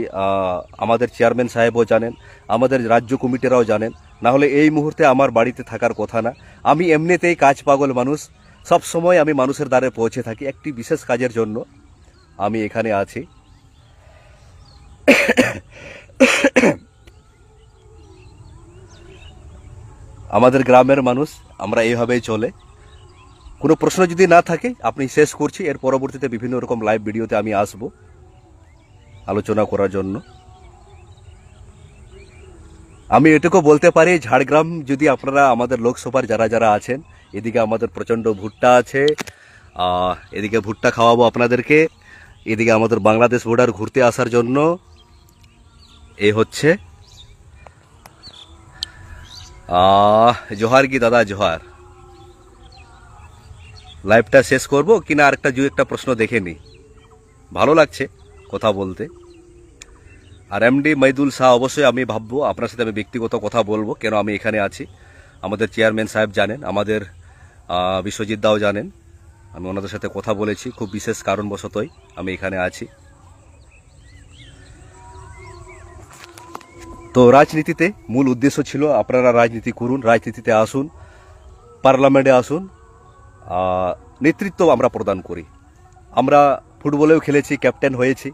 আমাদের চেয়ারম্যান সাহেবও জানেন, আমাদের রাজ্য কমিটিরাও জানেন, না হলে এই মুহূর্তে আমার বাড়িতে থাকার কথা না। আমি এমনিতেই কাজ পাগল মানুষ, সব সময় আমি মানুষের দ্বারে পৌঁছে থাকি। একটি বিশেষ কাজের জন্য আমি এখানে আছি। আমাদের গ্রামের মানুষ আমরা এইভাবেই চলে। কোনো প্রশ্ন যদি না থাকে আপনি শেষ করছি, এর পরবর্তীতে বিভিন্ন রকম লাইভ ভিডিওতে আমি আসব আলোচনা করার জন্য। আমি এটুকু বলতে পারি, ঝাড়গ্রাম যদি আপনারা আমাদের লোকসভার যারা যারা আছেন, এদিকে আমাদের প্রচণ্ড ভুট্টা আছে, এদিকে ভুট্টা খাওয়াবো আপনাদেরকে, এদিকে আমাদের বাংলাদেশ বর্ডার ঘুরতে আসার জন্য। এই হচ্ছে জোহার কি দাদা, জোহার। লাইভটা শেষ করব কিনা আরেকটা একটা প্রশ্ন দেখে নিই, ভালো লাগছে কথা বলতে। আর এমডি মৈদুল শাহ, অবশ্যই আমি ভাববো আপনার সাথে আমি ব্যক্তিগত কথা বলবো, কেন আমি এখানে আছি। আমাদের চেয়ারম্যান সাহেব জানেন, আমাদের বিশ্বজিৎ দাও জানেন, আমি ওনাদের সাথে কথা বলেছি, খুব বিশেষ কারণবশতই আমি এখানে আছি। তো রাজনীতিতে মূল উদ্দেশ্য ছিল আপনারা রাজনীতি করুন, রাজনীতিতে আসুন, পার্লামেন্টে আসুন, নেতৃত্ব আমরা প্রদান করি। আমরা ফুটবলেও খেলেছি, ক্যাপ্টেন হয়েছি,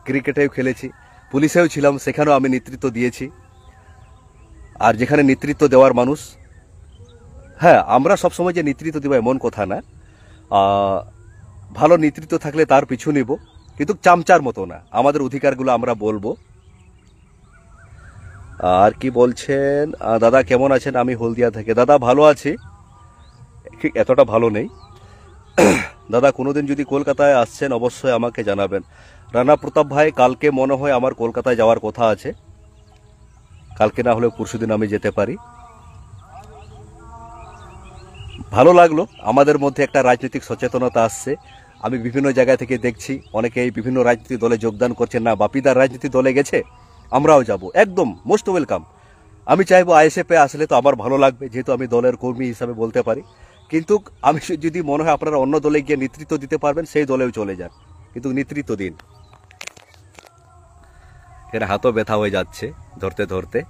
ক্রিকেটেও খেলেছি, পুলিশেও ছিলাম, সেখানেও আমি নেতৃত্ব দিয়েছি। আর যেখানে নেতৃত্ব দেওয়ার মানুষ, হ্যাঁ আমরা সবসময় যে নেতৃত্ব দেবো এমন কথা না, ভালো নেতৃত্ব থাকলে তার পিছু নিব, কিন্তু চামচার মতো না। আমাদের অধিকারগুলো আমরা বলবো। আর কি বলছেন দাদা, কেমন আছেন? আমি হলদিয়া থেকে। দাদা ভালো আছি, ঠিক এতটা ভালো নেই। দাদা কোনোদিন যদি কলকাতায় আসছেন অবশ্যই আমাকে জানাবেন। রানা প্রতাপ ভাই, কালকে মনে হয় আমার কলকাতায় যাওয়ার কথা আছে, কালকে না হলে পরশুদিন আমি যেতে পারি। ভালো লাগলো, আমাদের মধ্যে একটা রাজনৈতিক সচেতনতা আসছে। আমি বিভিন্ন জায়গা থেকে দেখছি অনেকেই বিভিন্ন রাজনীতি দলে যোগদান করছেন। না বাপিদার রাজনীতি দলে গেছে, আমরাও যাব, একদম মোস্ট ওয়েলকাম। আমি চাইবো আইএসএফ এ আসলে তো আমার ভালো লাগবে, যেহেতু আমি দলের কর্মী হিসাবে বলতে পারি। কিন্তু আমি যদি মনে হয় আপনারা অন্য দলে গিয়ে নেতৃত্ব দিতে পারবেন, সেই দলেও চলে যান, কিন্তু নেতৃত্ব দিন। এখানে হাতও ব্যথা হয়ে যাচ্ছে ধরতে ধরতে।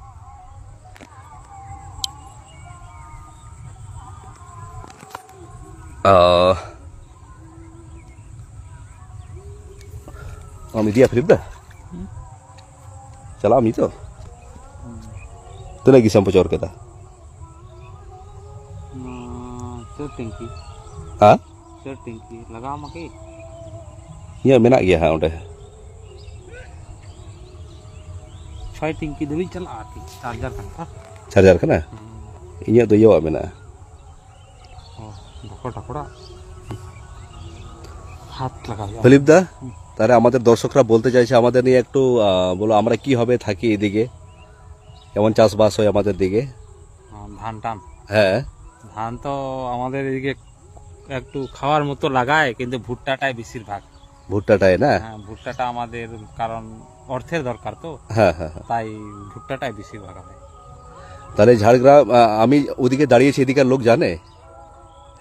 আমি দিয়া ফিলিপ দা चला तो तुला gisam pecor kita
tinggi
ah
tinggi laga maki
ya menak ya ha onde
6 tinggi dulu chala ati
charger kana inya do yo mena
oh ঢাকড়া হাত লাগাও
ফিলিপ দা, তারে আমাদের দর্শকরা বলতে চাইছে আমাদের নিয়ে একটু বলো, আমরা কিভাবে থাকি এদিকে, কেমন চাষবাস হয় আমাদের দিকে?
ধান টান,
হ্যাঁ
ধান তো আমাদের এদিকে একটু খাওয়ার মতো লাগায়, কিন্তু ভুট্টাটাই বেশিরভাগ।
ভুট্টাটাই না?
হ্যাঁ, ভুট্টাটা আমাদের কারণ অর্থের দরকার তো,
হ্যাঁ হ্যাঁ,
তাই ভুট্টাটাই বেশিরভাগ হয়।
তাহলে ঝাড়গ্রাম, আমি ওদিকে দাঁড়িয়েছি, এদিকের লোক জানে?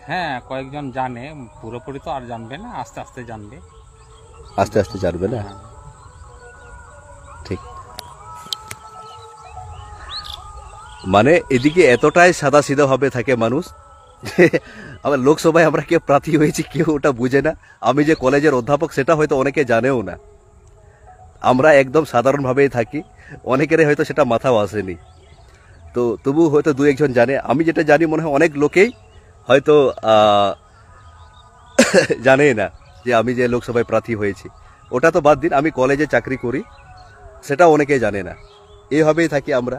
হ্যাঁ, কয়েকজন জানে, পুরোপুরি তো আর জানবে না, আস্তে আস্তে জানবে।
আস্তে আস্তে জানবে না? ঠিক। মানে এদিকে এতটাই সাদা সিধা ভাবে থাকে মানুষ যে আমার লোকসভায় আমরা কে প্রার্থী হয়েছি কেউ ওটা বুঝে না। আমি যে কলেজের অধ্যাপক সেটা হয়তো অনেকে জানেও না। আমরা একদম সাধারণভাবেই থাকি, অনেকেরই হয়তো সেটা মাথাও আসেনি। তো তবু হয়তো দু একজন জানে। আমি যেটা জানি মনে হয় অনেক লোকেই হয়তো জানেই না যে আমি যে লোকসভায় প্রার্থী হয়েছি। ওটা তো বাদ দিন, আমি কলেজে চাকরি করি সেটা অনেকেই জানে না। এইভাবেই থাকি আমরা।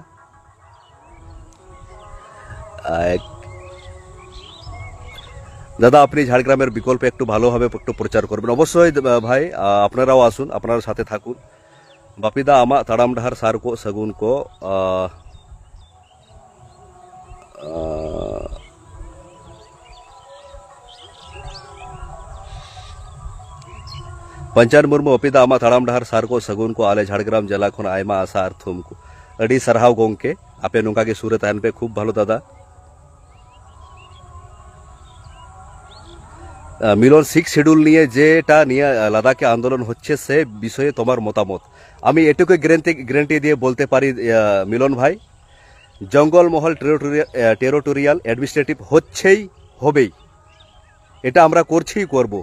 দাদা, আপনি ঝাড়গ্রামের বিকল্পে একটু ভালোভাবে একটু প্রচার করবেন অবশ্যই ভাই। আপনারাও আসুন, আপনারা সাথে থাকুন। বাপিদা আমা তাড়ামডাহার সার কো সগুন কো पंचायत मुर्मू अपिदा आमा थाड़ाम डहार सार को सगुन को आले झाड़ग्राम जिला खन आयमा आशा और थुम को अड़ी सरहाव गोंके आपे नौका के सूरत आन पे खूब भालो दादा। मिलन 6 शेड्यूल निये जेटा निये लादाखे आंदोलन होच्छे से विषये तोमार मतामत। आमी एटुकु ग्यारेंटी दिए बोलते पारी मिलन भाई, जंगल महल टेरिटोरियल एडमिनिस्ट्रेटिव होच्छेई होबेई, এটা আমরা করছি করব।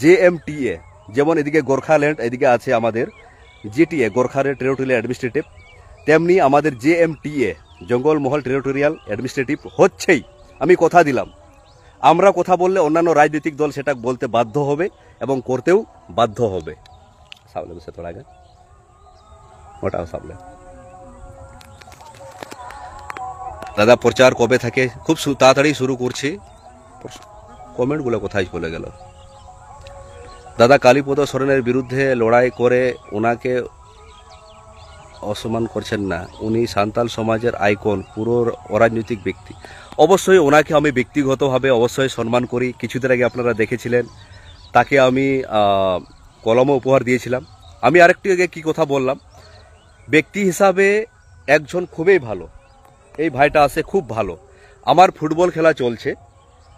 JMTA যেমন এদিকে গোর্খাল্যান্ড এদিকে আছে আমাদের GTA গোর্খাল্যান্ড টেরিটরিয়াল অ্যাডমিনিস্ট্রেটিভ, তেমনি আমাদের JMTA জঙ্গল মহল টেরিটরিয়াল অ্যাডমিনিস্ট্রেটিভ হচ্ছেই। আমি কথা দিলাম, আমরা কথা বললে অন্যান্য রাজনৈতিক দল সেটা বলতে বাধ্য হবে এবং করতেও বাধ্য হবে। সামনে বসে তোড়া গা ওটাও সামনে। দাদা প্রচার কবে থাকে? খুব তাড়াতাড়ি শুরু করছি। কমেন্টগুলো কোথায় চলে গেল? দাদা কালীপদ সরেনের বিরুদ্ধে লড়াই করে ওনাকে অসম্মান করছেন না, উনি সান্তাল সমাজের আইকন, পুরো অরাজনৈতিক ব্যক্তি। অবশ্যই ওনাকে আমি ব্যক্তিগতভাবে অবশ্যই সম্মান করি। কিছুদিন আগে আপনারা দেখেছিলেন তাকে আমি কলমও উপহার দিয়েছিলাম। আমি আরেকটি আগে কি কথা বললাম, ব্যক্তি হিসাবে একজন খুবই ভালো, এই ভাইটা আছে খুব ভালো। আমার ফুটবল খেলা চলছে,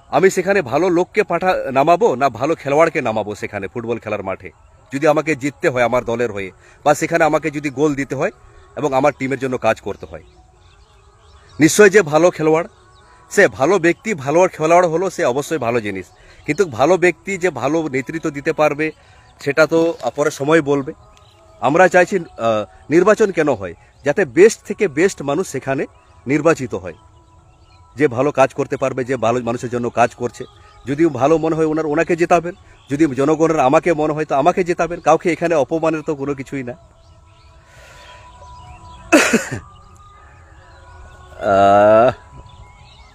আমি সেখানে ভালো লোককে নামাবো না ভালো খেলোয়াড়কে নামাবো সেখানে ফুটবল খেলার মাঠে, যদি আমাকে জিততে হয় আমার দলের হয়ে, বা সেখানে আমাকে যদি গোল দিতে হয় এবং আমার টিমের জন্য কাজ করতে হয়। নিশ্চয় যে ভালো খেলোয়াড়, সে ভালো ব্যক্তি, ভালো খেলোয়াড় হলো সে অবশ্যই ভালো জিনিস, কিন্তু ভালো ব্যক্তি যে ভালো নেতৃত্ব দিতে পারবে সেটা তো পরে সময় বলবে। আমরা চাইছি নির্বাচন কেন হয়, যাতে বেস্ট থেকে বেস্ট মানুষ সেখানে নির্বাচিত হয়, যে ভালো কাজ করতে পারবে, যে ভালো মানুষের জন্য কাজ করছে। যদি ভালো মনে হয় ওনাকে জেতাবেন, যদি জনগণের আমাকে মনে হয় তো আমাকে জেতাবেন। কাউকে এখানে অপমানের তো কোনো কিছুই না।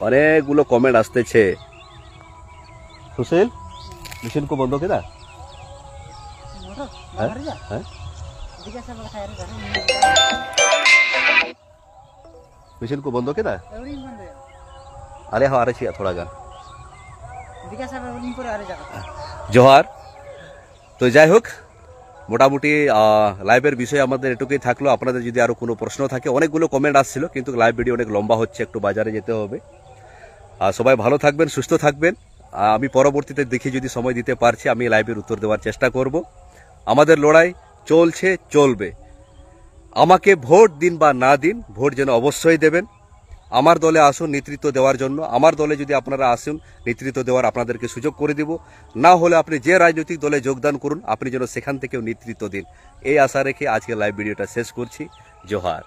অনেকগুলো কমেন্ট আসতেছে। সুশীল মেশিন কো বন্ধ কেদা? মেশিন কো বন্ধ কেদা? আরে हाँ आ रही थोड़ा गा जोहार। तो যাই হোক, মোটামুটি লাইভের বিষয়ে আমাদের এটুকুই থাকলো। আপনাদের যদি আরও কোনো প্রশ্ন থাকে, অনেকগুলো কমেন্ট আসছিল, কিন্তু লাইভ ভিডিও অনেক লম্বা হচ্ছে, একটু বাজারে যেতে হবে। সবাই ভালো থাকবেন, সুস্থ থাকবেন। আমি পরবর্তীতে দেখি যদি সময় দিতে পারছি আমি লাইভের উত্তর দেওয়ার চেষ্টা করব। আমাদের লড়াই চলছে, চলবে। আমাকে ভোট দিন বা না দিন, ভোট যেন অবশ্যই দেবেন। আমার দলে আসুন নেতৃত্ব দেওয়ার জন্য। আমার দলে যদি আপনারা আসুন নেতৃত্ব দেওয়ার, আপনাদেরকে সুযোগ করে দিব। না হলে আপনি যে রাজনৈতিক দলে যোগদান করুন, আপনি যেন সেখান থেকেও নেতৃত্ব দিন। এই আশা রেখে আজকে লাইভ ভিডিওটা শেষ করছি। জোহার।